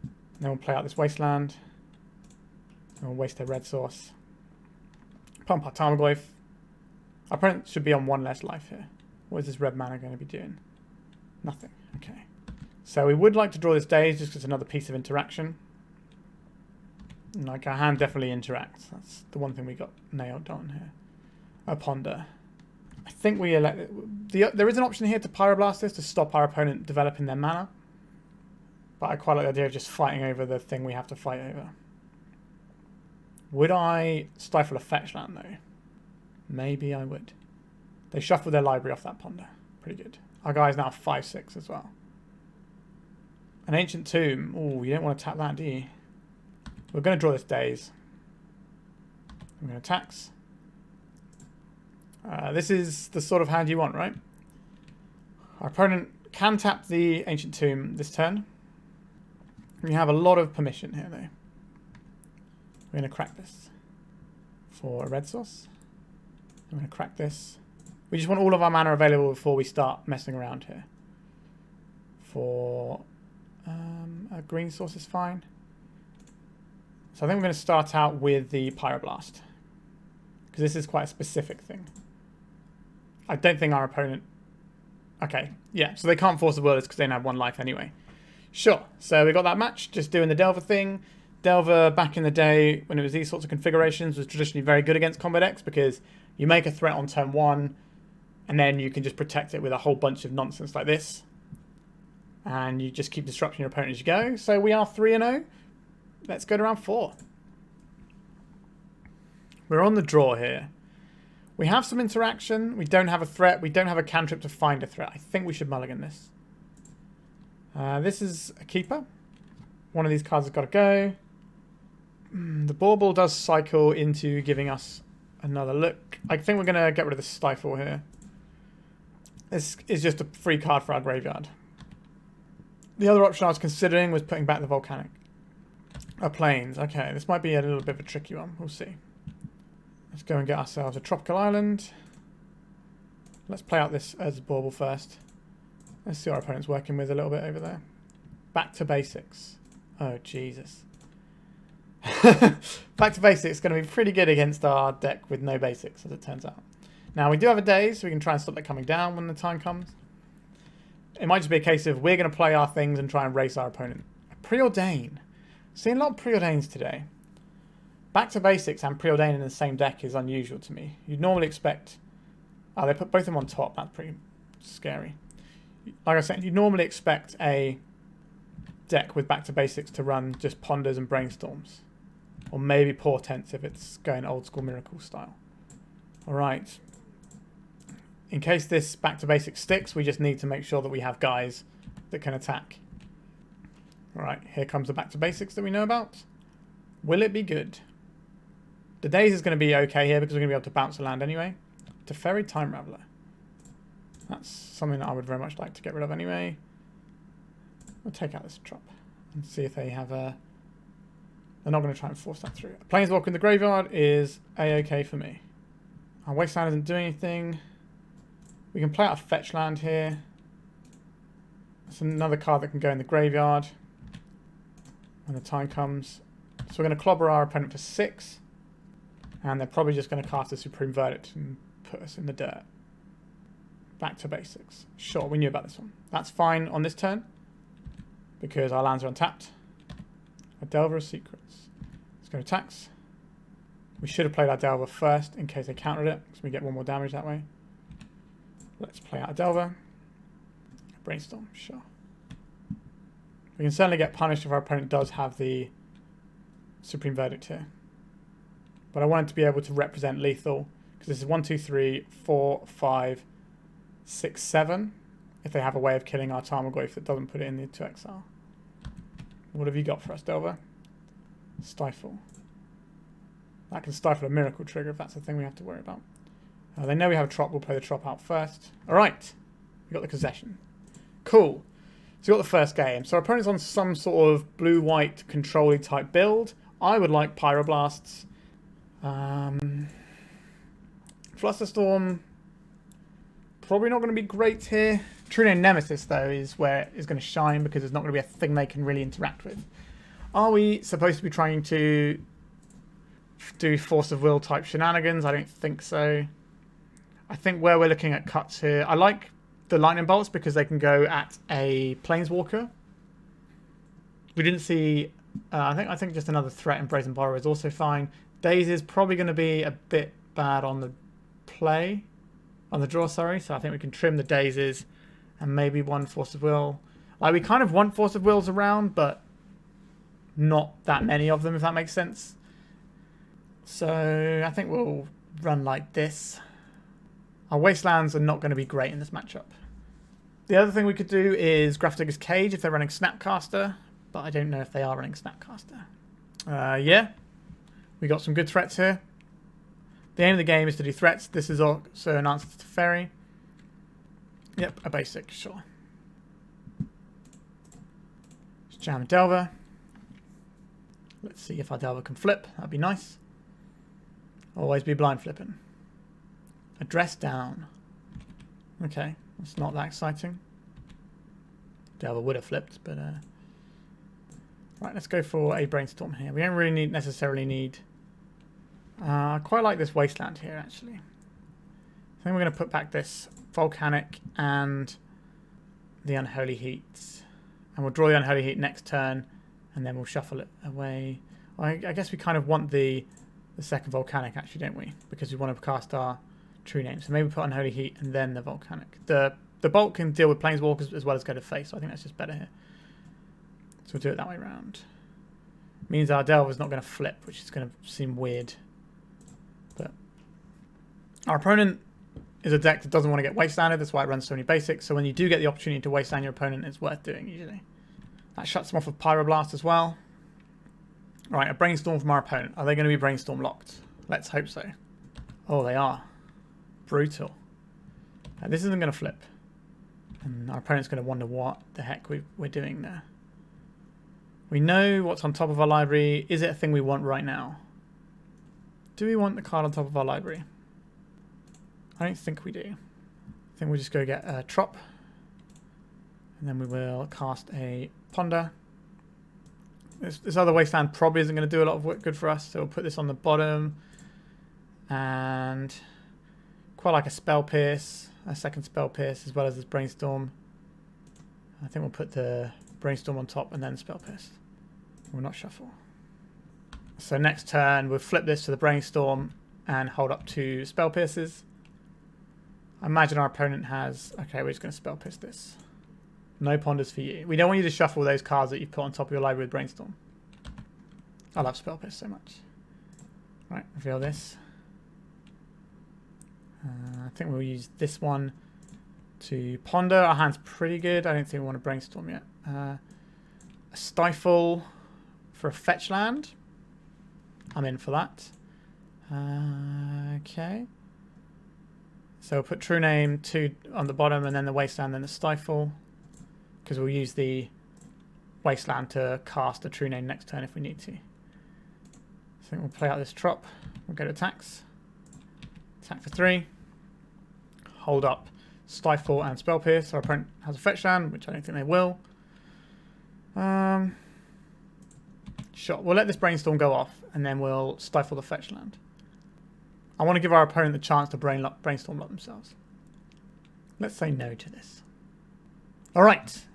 And then we'll play out this Wasteland. And we'll waste their red source. Pump our Tarmogoyf. Our opponent should be on 1 less life here. What is this red mana going to be doing? Nothing. Okay. So we would like to draw this Daze just because it's another piece of interaction. Like, our hand definitely interacts. That's the one thing we got nailed on here. a Ponder. I think we elect... there is an option here to Pyroblast this to stop our opponent developing their mana. But I quite like the idea of just fighting over the thing we have to fight over. Would I stifle a fetch land though? Maybe I would. They shuffled their library off that Ponder. Pretty good. Our guy's now 5/6 as well. An Ancient Tomb. Oh, you don't want to tap that, do you? We're going to draw this Daze. I'm going to tax. This is the sort of hand you want, right? Our opponent can tap the Ancient Tomb this turn. We have a lot of permission here, though. We're going to crack this for a red source. I'm going to crack this. We just want all of our mana available before we start messing around here. For a green source is fine. So I think we're going to start out with the Pyroblast. Because this is quite a specific thing. I don't think our opponent... Okay, yeah, so they can't force the Whirlers because they only have 1 life anyway. Sure, so we got that match, just doing the Delver thing. Delver, back in the day, when it was these sorts of configurations, was traditionally very good against combat decks because you make a threat on turn 1, and then you can just protect it with a whole bunch of nonsense like this. And you just keep disrupting your opponent as you go. So we are 3-0. Let's go to round 4. We're on the draw here. We have some interaction. We don't have a threat. We don't have a cantrip to find a threat. I think we should mulligan this. This is a keeper. One of these cards has got to go. The Bauble does cycle into giving us another look. I think we're going to get rid of the Stifle here. This is just a free card for our graveyard. The other option I was considering was putting back the Volcanic. Plains. Okay, this might be a little bit of a tricky one. We'll see. Let's go and get ourselves a Tropical Island. Let's play out this Urza Bauble first. Let's see what our opponent's working with a little bit over there. Back to basics. Oh, Jesus. Back to basics is going to be pretty good against our deck with no basics, as it turns out. Now, we do have a Daze, so we can try and stop that coming down when the time comes. It might just be a case of we're going to play our things and try and race our opponent. A Preordain. Seeing a lot of Preordains today. Back to basics and Preordain in the same deck is unusual to me. You'd normally expect... Oh, they put both of them on top. That's pretty scary. Like I said, you'd normally expect a deck with back to basics to run just Ponders and Brainstorms. Or maybe Portents if it's going old school Miracle style. Alright. In case this back to basics sticks, we just need to make sure that we have guys that can attack. Alright, here comes the back to basics that we know about. Will it be good? The Daze is going to be okay here because we're going to be able to bounce a land anyway. Teferi Time Raveler. That's something that I would very much like to get rid of anyway. We'll take out this drop and see if they have a... They're not going to try and force that through. Planeswalker in the graveyard is a-okay for me. Our Wasteland isn't doing anything. We can play out a fetch land here. That's another card that can go in the graveyard when the time comes. So we're going to clobber our opponent for 6. And they're probably just going to cast a Supreme Verdict and put us in the dirt. Back to basics. Sure, we knew about this one. That's fine on this turn. Because our lands are untapped. A Delver of Secrets. Let's go to tax. We should have played our Delver first in case they countered it. Because we get 1 more damage that way. Let's play out a Delver. Brainstorm, sure. We can certainly get punished if our opponent does have the Supreme Verdict here. But I want it to be able to represent lethal. Because this is 1, 2, 3, 4, 5, 6, 7. If they have a way of killing our Tarmogoyf that doesn't put it into exile. What have you got for us, Delver? Stifle. That can stifle a miracle trigger if that's the thing we have to worry about. They know we have a Trop. We'll play the Trop out first. Alright. We got the possession. Cool. So we got the first game. So our opponent's on some sort of blue-white control-y type build. I would like Pyroblasts. Flusterstorm. Probably not going to be great here. True-Name Nemesis, though, is where it is going to shine because there's not going to be a thing they can really interact with. Are we supposed to be trying to do Force of Will type shenanigans? I don't think so. I think where we're looking at cuts here, I like the lightning bolts because they can go at a planeswalker. We didn't see. I think just another threat in Brazen Borrower is also fine. Daze is probably going to be a bit bad on the play. On the draw, sorry. So I think we can trim the Dazes and maybe one Force of Will. Like, we kind of want Force of Wills around, but not that many of them, if that makes sense. So I think we'll run like this. Our Wastelands are not going to be great in this matchup. The other thing we could do is Grafdigger's Cage if they're running Snapcaster, but I don't know if they are running Snapcaster. Yeah, we got some good threats here. The aim of the game is to do threats. This is also an answer to Fairy. Yep, a basic, sure. Let's jam a Delver. Let's see if our Delver can flip. That'd be nice. Always be blind flipping. Address down. Okay, that's not that exciting. Delver would have flipped, but right, let's go for a Brainstorm here. We don't really necessarily need. I quite like this Wasteland here, actually. I think we're going to put back this Volcanic and the Unholy Heat, and we'll draw the Unholy Heat next turn, and then we'll shuffle it away. I guess we kind of want the second Volcanic, actually, don't we? Because we want to cast our True-Name. So maybe put Unholy Heat and then the Volcanic. The Bolt can deal with Planeswalkers as well as go to face, so I think that's just better here. So we'll do it that way around. Means our Delver's not going to flip, which is going to seem weird. But our opponent is a deck that doesn't want to get wastelanded. That's why it runs so many basics. So when you do get the opportunity to wasteland your opponent, it's worth doing usually. That shuts them off with Pyroblast as well. Alright, a Brainstorm from our opponent. Are they going to be Brainstorm locked? Let's hope so. Oh, they are. Brutal. This isn't going to flip. And our opponent's going to wonder what the heck we're doing there. We know what's on top of our library. Is it a thing we want right now? Do we want the card on top of our library? I don't think we do. I think we'll just go get a Trop. And then we will cast a Ponder. This other Wasteland probably isn't going to do a lot of good for us, so we'll put this on the bottom. And quite like a Spell Pierce, a second Spell Pierce, as well as this Brainstorm. I think we'll put the Brainstorm on top and then Spell Pierce. We'll not shuffle. So next turn, we'll flip this to the Brainstorm and hold up 2 Spell Pierces. I imagine our opponent has... Okay, we're just going to Spell Pierce this. No Ponders for you. We don't want you to shuffle those cards that you put on top of your library with Brainstorm. I love Spell Pierce so much. Right, reveal this. I think we'll use this one to Ponder. Our hand's pretty good. I don't think we want to Brainstorm yet. A Stifle for a fetch land. I'm in for that. Okay. So we'll put True-Name 2 on the bottom and then the Wasteland, then the Stifle. Because we'll use the Wasteland to cast a True-Name next turn if we need to. So I think we'll play out this Trop. We'll go to attacks. Attack for 3. Hold up Stifle and Spell Pierce. Our opponent has a fetch land, which I don't think they will. Sure, we'll let this Brainstorm go off, and then we'll Stifle the fetch land. I want to give our opponent the chance to Brainstorm lock themselves. Let's say no to this. Alright,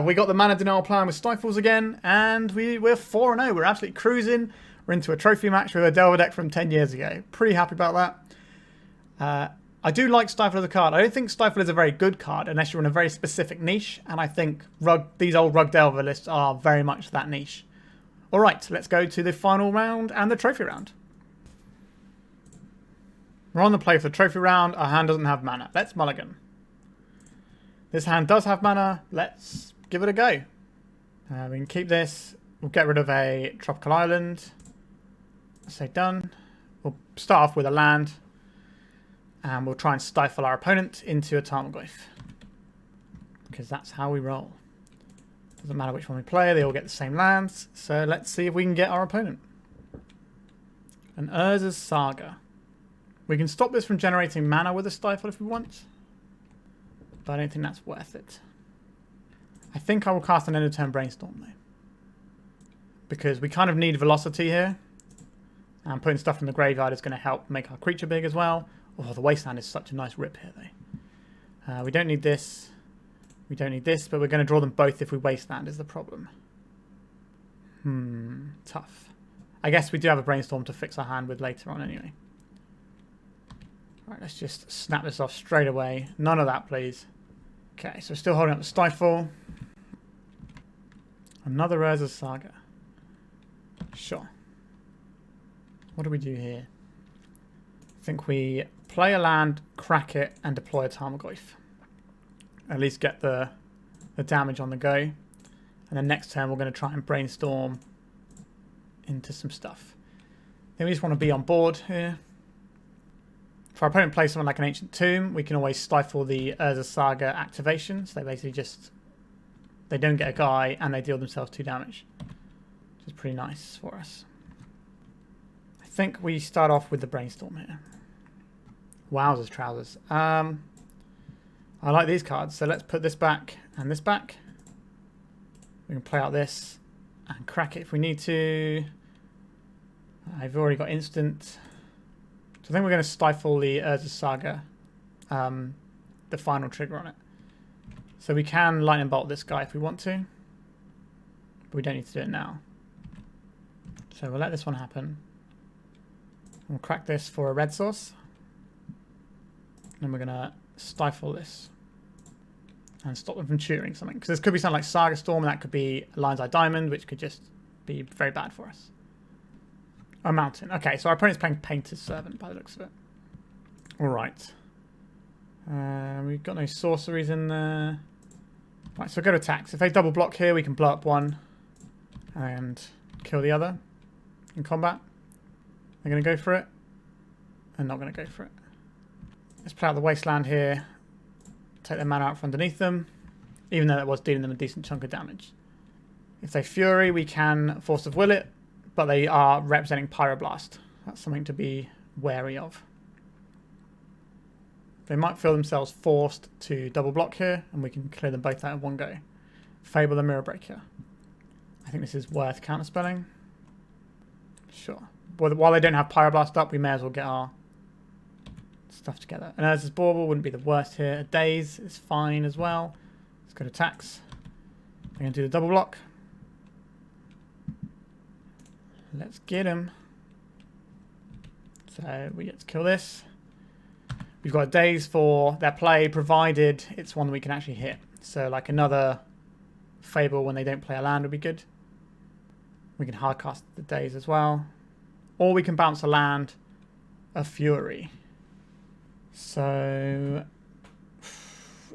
we got the mana denial plan with Stifles again, and we're 4-0. We're absolutely cruising. We're into a trophy match with a Delver deck from 10 years ago. Pretty happy about that. I do like Stifle as a card. I don't think Stifle is a very good card unless you're in a very specific niche, and I think these old Rug Delver lists are very much that niche. Alright, let's go to the final round and the trophy round. We're on the play for the trophy round. Our hand doesn't have mana. Let's mulligan. This hand does have mana. Let's give it a go. We can keep this. We'll get rid of a Tropical Island. Say done. We'll start off with a land. And we'll try and stifle our opponent into a Tarmogoyf. Because that's how we roll. Doesn't matter which one we play, they all get the same lands. So let's see if we can get our opponent. An Urza's Saga. We can stop this from generating mana with a Stifle if we want. But I don't think that's worth it. I think I will cast an end of turn Brainstorm though. Because we kind of need velocity here. And putting stuff from the graveyard is going to help make our creature big as well. Oh, the Wasteland is such a nice rip here though. We don't need this. We don't need this, but we're going to draw them both if we Wasteland is the problem. Tough. I guess we do have a Brainstorm to fix our hand with later on anyway. Right, let's just snap this off straight away. None of that, please. Okay, so still holding up the Stifle. Another Urza Saga. Sure. What do we do here? I think we play a land, crack it, and deploy a Tarmogoyf. At least get the damage on the go. And then next turn we're going to try and brainstorm into some stuff. Then we just want to be on board here. If our opponent plays something like an Ancient Tomb, we can always stifle the Urza Saga activation. So they basically just... they don't get a guy and they deal themselves 2 damage. Which is pretty nice for us. I think we start off with the Brainstorm here. Wowzers trousers. I like these cards, so let's put this back and this back. We can play out this and crack it if we need to. I've already got instant. So I think we're going to stifle the Urza Saga, the final trigger on it. So we can lightning bolt this guy if we want to, but we don't need to do it now. So we'll let this one happen. We'll crack this for a red source. And we're going to stifle this and stop them from tutoring something. Because this could be something like Saga Storm, and that could be Lion's Eye Diamond, which could just be very bad for us. A mountain. Okay, so our opponent's playing Painter's Servant by the looks of it. Alright. We've got no sorceries in there. Right, so go to attacks. If they double block here, we can blow up one and kill the other in combat. They're going to go for it. And not going to go for it. Let's play out the Wasteland here. Take their mana out from underneath them. Even though that was dealing them a decent chunk of damage. If they Fury, we can Force of Will it. But they are representing Pyroblast. That's something to be wary of. They might feel themselves forced to double block here, and we can clear them both out in one go. Fable the Mirror Breaker. I think this is worth counterspelling. Sure. While they don't have Pyroblast up, we may as well get our stuff together. And Urza's Bauble wouldn't be the worst here. A Daze is fine as well. Let's go to attacks. We're going to do the double block. Let's get him. So we get to kill this. We've got a Daze for their play, provided it's one that we can actually hit. So like another Fable when they don't play a land would be good. We can hardcast the Daze as well. Or we can bounce a land, a Fury. So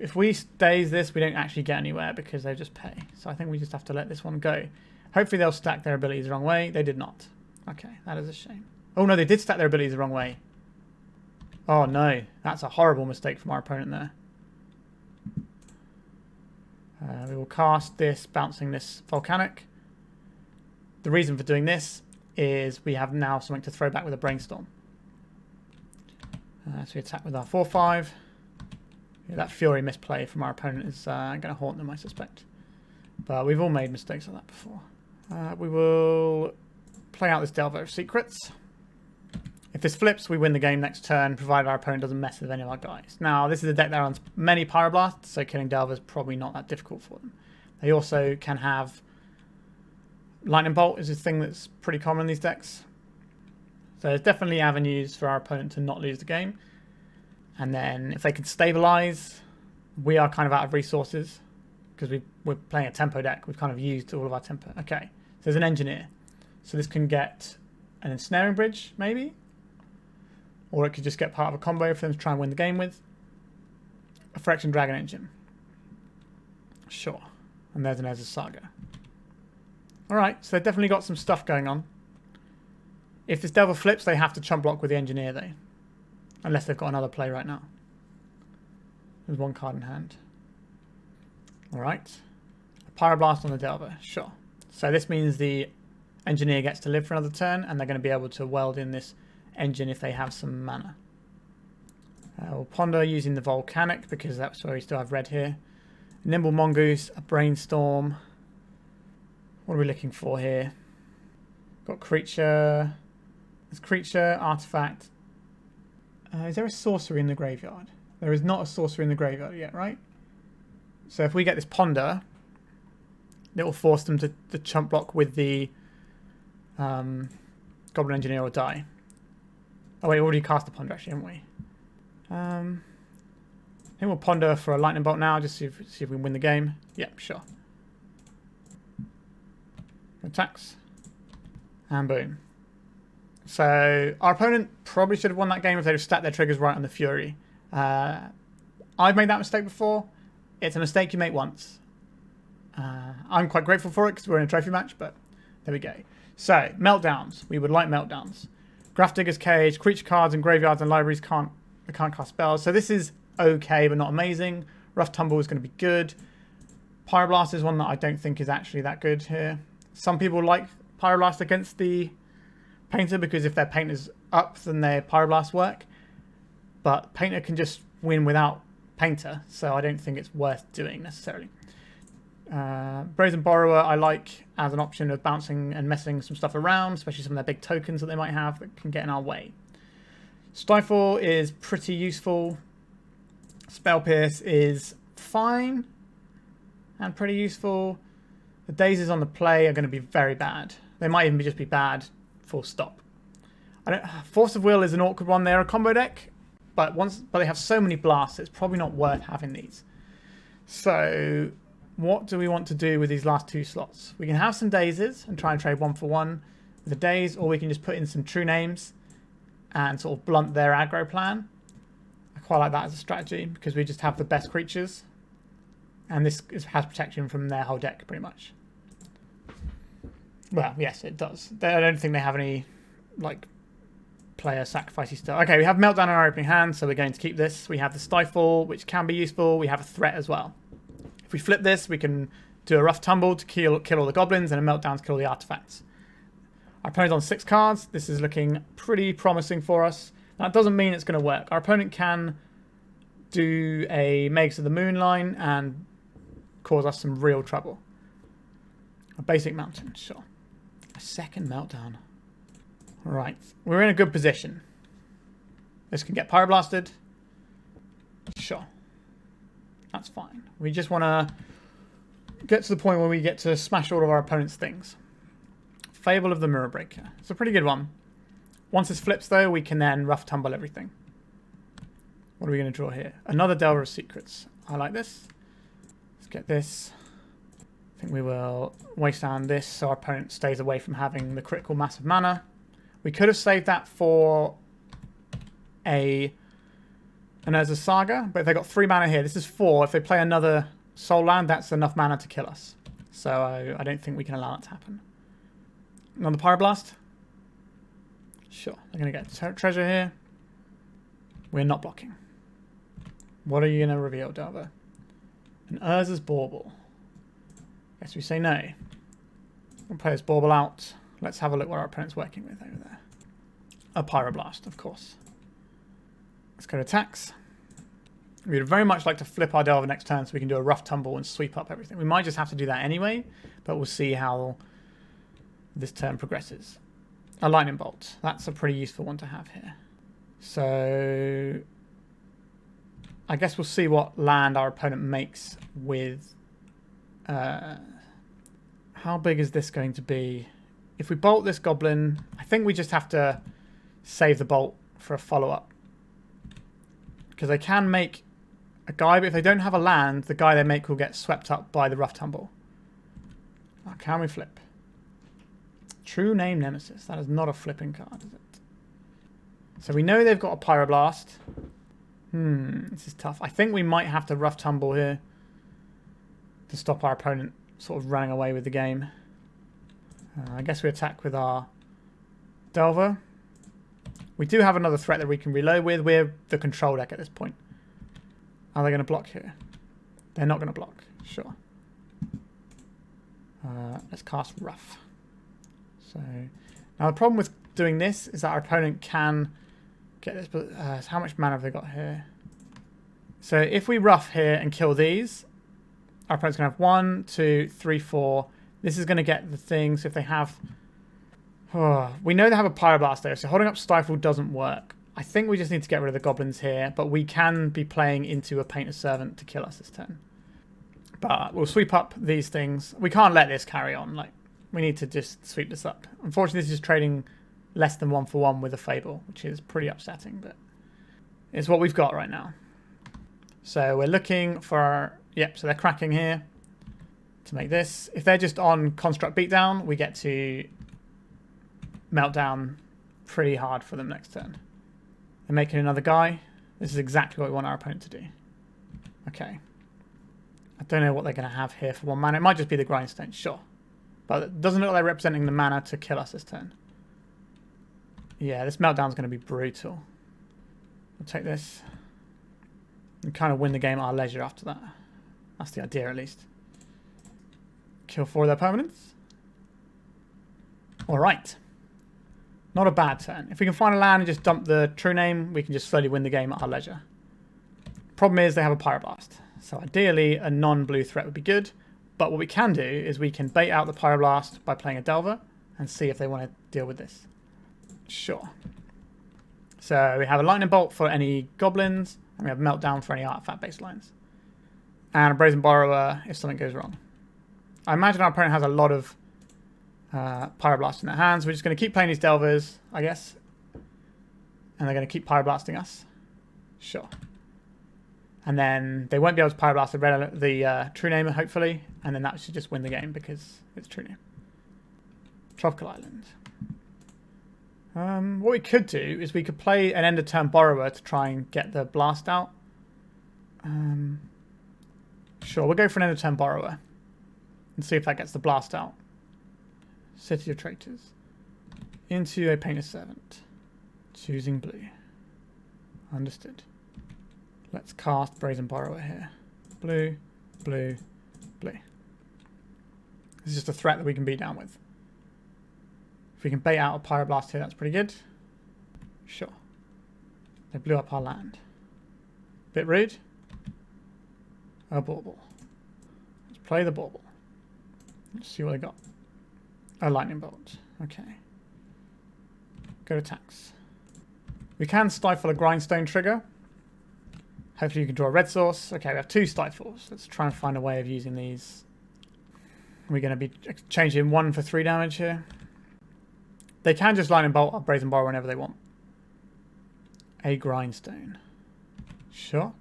if we Daze this, we don't actually get anywhere because they just pay. So I think we just have to let this one go. Hopefully they'll stack their abilities the wrong way. They did not. Okay, that is a shame. Oh no, they did stack their abilities the wrong way. Oh no, that's a horrible mistake from our opponent there. We will cast this, bouncing this Volcanic. The reason for doing this is we have now something to throw back with a Brainstorm. So we attack with our 4/5. Yeah, that Fury misplay from our opponent is going to haunt them, I suspect. But we've all made mistakes like that before. We will play out this Delver of Secrets. If this flips, we win the game next turn, provided our opponent doesn't mess with any of our guys. Now, this is a deck that runs many Pyroblasts, so killing Delver is probably not that difficult for them. They also can have Lightning Bolt is a thing that's pretty common in these decks. So there's definitely avenues for our opponent to not lose the game. And then if they can stabilize, we are kind of out of resources because we're playing a tempo deck. We've kind of used all of our tempo. Okay, so there's an Engineer. So this can get an Ensnaring Bridge, maybe? Or it could just get part of a combo for them to try and win the game with. A Phyrexian Dragon Engine. Sure. And there's an Urza Saga. Alright, so they've definitely got some stuff going on. If this Delver flips, they have to chump block with the Engineer, though. Unless they've got another play right now. There's one card in hand. Alright. A Pyroblast on the Delver. Sure. So this means the Engineer gets to live for another turn, and they're going to be able to weld in this engine if they have some mana. We'll ponder using the Volcanic, because that's where we still have red here. Nimble Mongoose, a Brainstorm. What are we looking for here? Got creature. There's creature, artifact. Is there a sorcery in the graveyard? There is not a sorcery in the graveyard yet, right? So if we get this ponder, it will force them to chump block with the Goblin Engineer or die. Oh wait, we already cast the ponder actually, haven't we? I think we'll ponder for a lightning bolt now, just see if we can win the game. Yep, sure. Attacks. And boom. So our opponent probably should have won that game if they'd have stacked their triggers right on the Fury. I've made that mistake before. It's a mistake you make once. I'm quite grateful for it because we're in a trophy match, but there we go. So, Meltdowns. We would like Meltdowns. Grafdigger's Cage, creature cards and graveyards and libraries can't cast spells. So this is okay, but not amazing. Rough Tumble is going to be good. Pyroblast is one that I don't think is actually that good here. Some people like Pyroblast against the Painter because if their Painter's up, then their Pyroblast work. But Painter can just win without Painter, so I don't think it's worth doing necessarily. Brazen Borrower I like as an option of bouncing and messing some stuff around, especially some of their big tokens that they might have that can get in our way. Stifle is pretty useful. Spell Pierce is fine and pretty useful. The Dazes on the play are going to be very bad. They might even just be bad, full stop. Force of Will is an awkward one. They're a combo deck, but they have so many blasts, it's probably not worth having these. So what do we want to do with these last two slots? We can have some Dazes and try and trade 1-for-1 with the Daze, or we can just put in some True Names and sort of blunt their aggro plan. I quite like that as a strategy because we just have the best creatures. And this has protection from their whole deck, pretty much. Well, yes, it does. I don't think they have any, like, player sacrificey stuff. Okay, we have Meltdown in our opening hand, so we're going to keep this. We have the Stifle, which can be useful. We have a threat as well. If we flip this, we can do a Rough Tumble to kill all the goblins and a Meltdown to kill all the artifacts. Our opponent's on 6 cards. This is looking pretty promising for us. That doesn't mean it's going to work. Our opponent can do a Magus of the Moonline and cause us some real trouble. A basic mountain, sure. A second Meltdown. Right, we're in a good position. This can get Pyroblasted. Sure. That's fine. We just want to get to the point where we get to smash all of our opponent's things. Fable of the Mirror Breaker. It's a pretty good one. Once this flips, though, we can then Rough Tumble everything. What are we going to draw here? Another Delver of Secrets. I like this. Let's get this. I think we will Wasteland this so our opponent stays away from having the critical massive mana. We could have saved that for an Urza Saga, but if they got 3 mana here, this is 4. If they play another Soul Land, that's enough mana to kill us. So I don't think we can allow that to happen. Another Pyroblast. Sure, they're going to get treasure here. We're not blocking. What are you going to reveal, Delver? An Urza's Bauble. Guess we say no. We'll play this Bauble out. Let's have a look what our opponent's working with over there. A Pyroblast, of course. Let's go to attacks. We'd very much like to flip our Delver next turn so we can do a Rough Tumble and sweep up everything. We might just have to do that anyway, but we'll see how this turn progresses. A Lightning Bolt. That's a pretty useful one to have here. So I guess we'll see what land our opponent makes with... how big is this going to be? If we bolt this goblin, I think we just have to save the bolt for a follow-up. Because they can make a guy, but if they don't have a land, the guy they make will get swept up by the Rough Tumble. Oh, can we flip? True-Name Nemesis. That is not a flipping card, is it? So we know they've got a Pyroblast. This is tough. I think we might have to Rough Tumble here to stop our opponent sort of running away with the game. I guess we attack with our Delver. We do have another threat that we can reload with. We're the control deck at this point. Are they going to block here? They're not going to block. Sure. Let's cast Rough. So now the problem with doing this is that our opponent can get this. But how much mana have they got here? So if we Rough here and kill these, our opponent's going to have 1, 2, 3, 4. This is going to get the things if they have... Oh, we know they have a Pyroblast there, so holding up Stifle doesn't work. I think we just need to get rid of the goblins here, but we can be playing into a Painter's Servant to kill us this turn. But we'll sweep up these things. We can't let this carry on. Like, we need to just sweep this up. Unfortunately, this is trading less than 1-for-1 with a Fable, which is pretty upsetting. But is what we've got right now. So we're looking for, yep, so they're cracking here to make this. If they're just on Construct Beatdown, we get to Meltdown pretty hard for them next turn. They're making another guy. This is exactly what we want our opponent to do. Okay. I don't know what they're going to have here for 1 mana. It might just be the Grindstone, sure. But it doesn't look like they're representing the mana to kill us this turn. Yeah, this Meltdown's going to be brutal. We'll take this. And kind of win the game at our leisure after that. That's the idea, at least. Kill 4 of their permanents. Alright. Not a bad turn. If we can find a land and just dump the True-Name, we can just slowly win the game at our leisure. Problem is they have a Pyroblast. So ideally, a non-blue threat would be good. But what we can do is we can bait out the Pyroblast by playing a Delver and see if they want to deal with this. Sure. So we have a Lightning Bolt for any goblins, and we have Meltdown for any artifact-based lines. And a Brazen Borrower if something goes wrong. I imagine our opponent has a lot of Pyroblast in their hands. We're just going to keep playing these Delvers, I guess. And they're going to keep Pyroblasting us. Sure. And then they won't be able to Pyroblast the True-Name, hopefully. And then that should just win the game because it's True-Name. Tropical Island. What we could do is we could play an end of turn Borrower to try and get the blast out. Sure, we'll go for an end of turn Borrower. And see if that gets the blast out. City of Traitors. Into a Painter's Servant. Choosing blue. Understood. Let's cast Brazen Borrower here. Blue, blue, blue. This is just a threat that we can beat down with. If we can bait out a Pyroblast here, that's pretty good. Sure. They blew up our land. Bit rude. A Bauble. Let's play the Bauble. Let's see what they got. A Lightning Bolt. Okay. Go to attacks. We can stifle a Grindstone trigger. Hopefully you can draw a red source. Okay, we have 2 stifles. Let's try and find a way of using these. We're going to be changing 1 for 3 damage here. They can just Lightning Bolt or Brazen Borrower whenever they want. A Grindstone. Sure.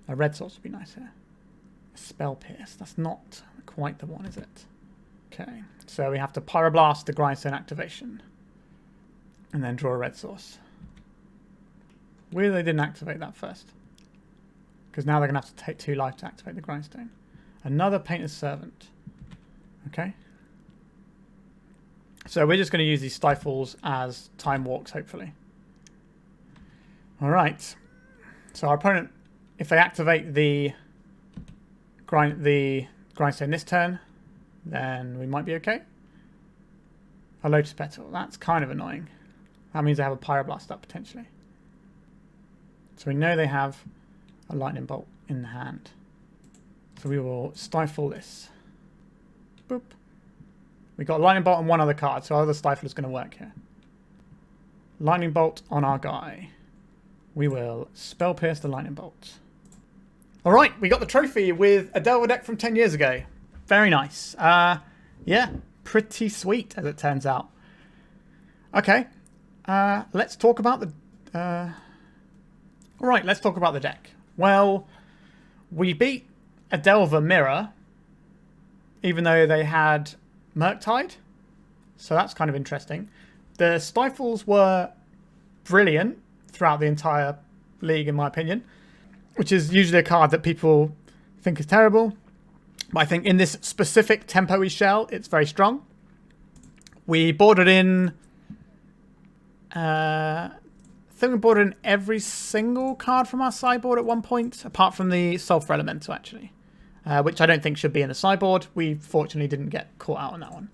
A red source would be nice here. A Spell Pierce. That's not quite the one, is it? Okay. So we have to Pyroblast the Grindstone activation. And then draw a red source. Weird they didn't activate that first. Because now they're going to have to take 2 life to activate the Grindstone. Another Painter's Servant. Okay. So we're just going to use these Stifles as time walks, hopefully. Alright. So our opponent, if they activate the Grindstone this turn, then we might be okay. A Lotus Petal. That's kind of annoying. That means they have a Pyroblast up, potentially. So we know they have a Lightning Bolt in hand. So we will stifle this. Boop. We got a Lightning Bolt on 1 other card, so our other Stifle is going to work here. Lightning Bolt on our guy. We will Spell Pierce the Lightning Bolt. Alright, we got the trophy with a Delver deck from 10 years ago. Very nice. Yeah, pretty sweet, as it turns out. Okay, let's talk about the... Alright, let's talk about the deck. Well, we beat a Delver Mirror, even though they had Murktide. So that's kind of interesting. The Stifles were brilliant throughout the entire league, in my opinion, which is usually a card that people think is terrible. But I think in this specific tempo-y shell, it's very strong. We boarded in... I think we boarded in every single card from our sideboard at one point, apart from the Sulfur Elemental, actually. Which I don't think should be in the sideboard. We fortunately didn't get caught out on that one.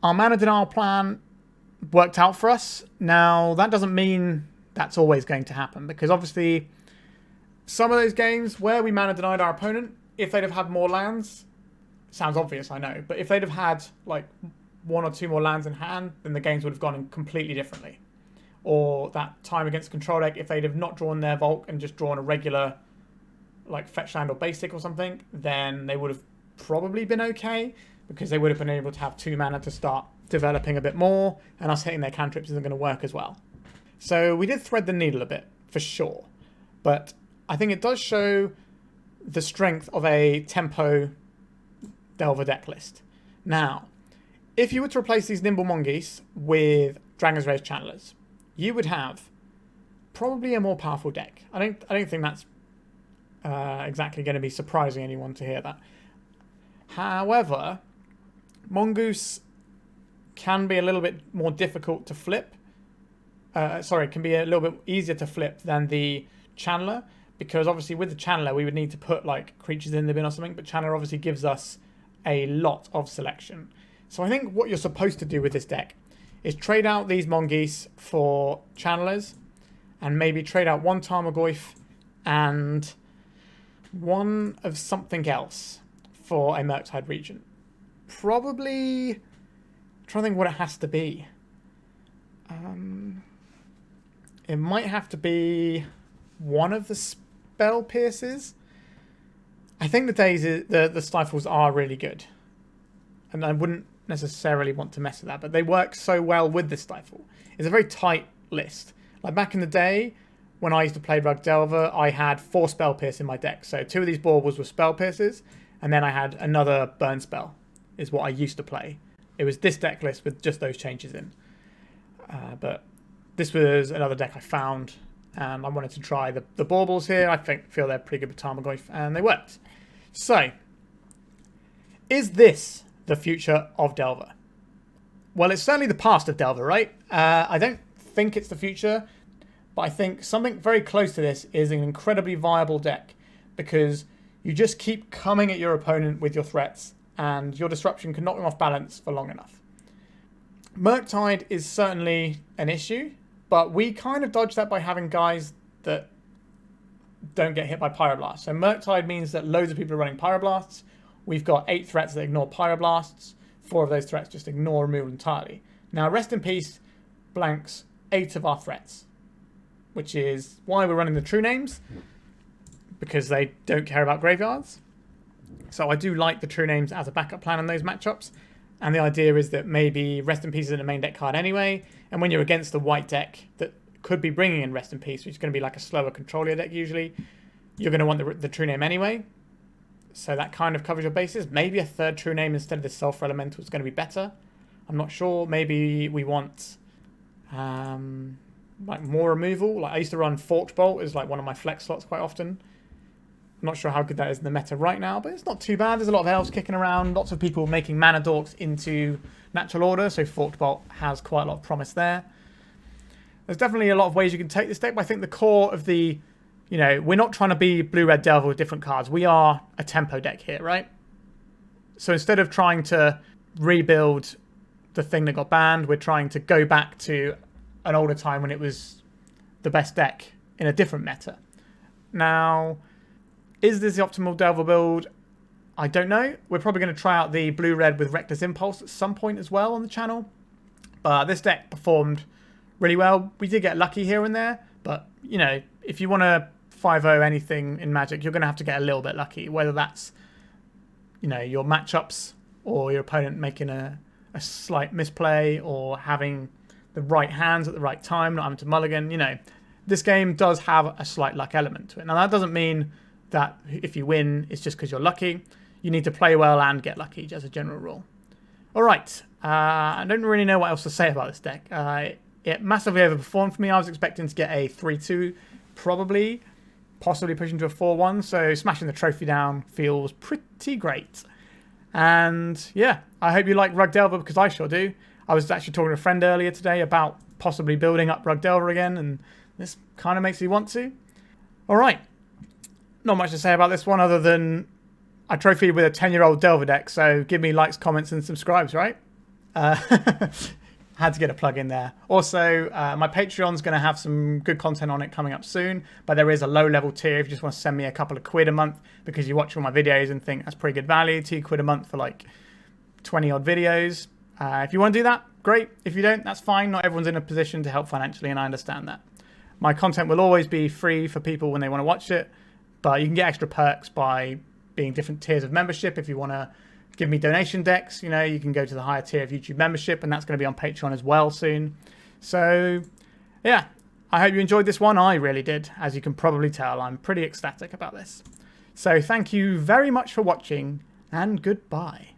Our mana denial plan worked out for us. Now, that doesn't mean that's always going to happen, because obviously some of those games where we mana denied our opponent, if they'd have had more lands, sounds obvious, I know, but if they'd have had like 1 or 2 more lands in hand, then the games would have gone in completely differently. Or that time against control deck, if they'd have not drawn their Volk and just drawn a regular like fetch land or basic or something, then they would have probably been okay, because they would have been able to have 2 mana to start developing a bit more, and us hitting their cantrips isn't going to work as well. So we did thread the needle a bit, for sure. But I think it does show the strength of a tempo Delver deck list. Now, if you were to replace these Nimble Mongoose with Dragon's Rage Channelers, you would have probably a more powerful deck. I don't think that's exactly going to be surprising anyone to hear that. However, Mongoose can be a little bit more difficult to flip. Can be a little bit easier to flip than the Channeler, because obviously with the Channeler we would need to put like creatures in the bin or something, but Channeler obviously gives us a lot of selection. So I think what you're supposed to do with this deck is trade out these Mongoose for Channelers, and maybe trade out one Tarmogoyf and one of something else for a Murktide Regent. Probably, I'm trying to think what it has to be. It might have to be one of the Spell Pierces. I think the Daze, the Stifles are really good, and I wouldn't necessarily want to mess with that, but they work so well with the Stifle. It's a very tight list. Like back in the day, when I used to play Rug Delver, I had 4 Spell Pierce in my deck. So 2 of these Baubles were Spell Pierces, and then I had another Burn Spell, is what I used to play. It was this deck list with just those changes in. But this was another deck I found, and I wanted to try the Baubles here. I feel they're pretty good with Tarmogoyf, and they worked. So, is this the future of Delver? Well, it's certainly the past of Delver, right? I don't think it's the future, but I think something very close to this is an incredibly viable deck, because you just keep coming at your opponent with your threats, and your disruption can knock them off balance for long enough. Murktide is certainly an issue, but we kind of dodge that by having guys that don't get hit by Pyroblast. So Murktide means that loads of people are running Pyroblasts. We've got 8 threats that ignore Pyroblasts. 4 of those threats just ignore removal entirely. Now, Rest in Peace blanks 8 of our threats, which is why we're running the True Names, because they don't care about graveyards. So I do like the True Names as a backup plan in those matchups. And the idea is that maybe Rest in Peace is in a main deck card anyway, and when you're against the white deck that could be bringing in Rest in Peace, which is going to be like a slower Controller deck usually, you're going to want the True Name anyway. So that kind of covers your bases. Maybe a third True Name instead of the Sulfur Elemental is going to be better. I'm not sure. Maybe we want like more removal. Like I used to run Forked Bolt as like one of my flex slots quite often. I'm not sure how good that is in the meta right now, but it's not too bad. There's a lot of elves kicking around, lots of people making mana dorks into natural order, so Forked Bolt has quite a lot of promise there. There's definitely a lot of ways you can take this deck, but I think the core of the, we're not trying to be blue-red Delver with different cards. We are a tempo deck here, right? So instead of trying to rebuild the thing that got banned, we're trying to go back to an older time when it was the best deck in a different meta. Now, is this the optimal Delver build? I don't know. We're probably going to try out the blue-red with Reckless Impulse at some point as well on the channel. But this deck performed really well. We did get lucky here and there, but, if you want to 5-0 anything in Magic, you're going to have to get a little bit lucky, whether that's, your matchups or your opponent making a slight misplay or having the right hands at the right time, not having to mulligan. This game does have a slight luck element to it. Now, that doesn't mean that if you win, it's just because you're lucky. You need to play well and get lucky, as a general rule. All right. I don't really know what else to say about this deck. It massively overperformed for me. I was expecting to get a 3-2, possibly pushing to a 4-1. So smashing the trophy down feels pretty great. And yeah, I hope you like Rug Delver, because I sure do. I was actually talking to a friend earlier today about possibly building up Rug Delver again, and this kind of makes me want to. All right. Not much to say about this one other than I trophied with a 10-year-old Delver deck, so give me likes, comments, and subscribes, right? Had to get a plug in there. Also, my Patreon's going to have some good content on it coming up soon, but there is a low-level tier if you just want to send me a couple of quid a month because you watch all my videos and think that's pretty good value. £2 a month for like 20-odd videos. If you want to do that, great. If you don't, that's fine. Not everyone's in a position to help financially, and I understand that. My content will always be free for people when they want to watch it, but you can get extra perks by being different tiers of membership. If you want to give me donation decks, you can go to the higher tier of YouTube membership, and that's going to be on Patreon as well soon. So, yeah, I hope you enjoyed this one. I really did. As you can probably tell, I'm pretty ecstatic about this. So thank you very much for watching, and goodbye.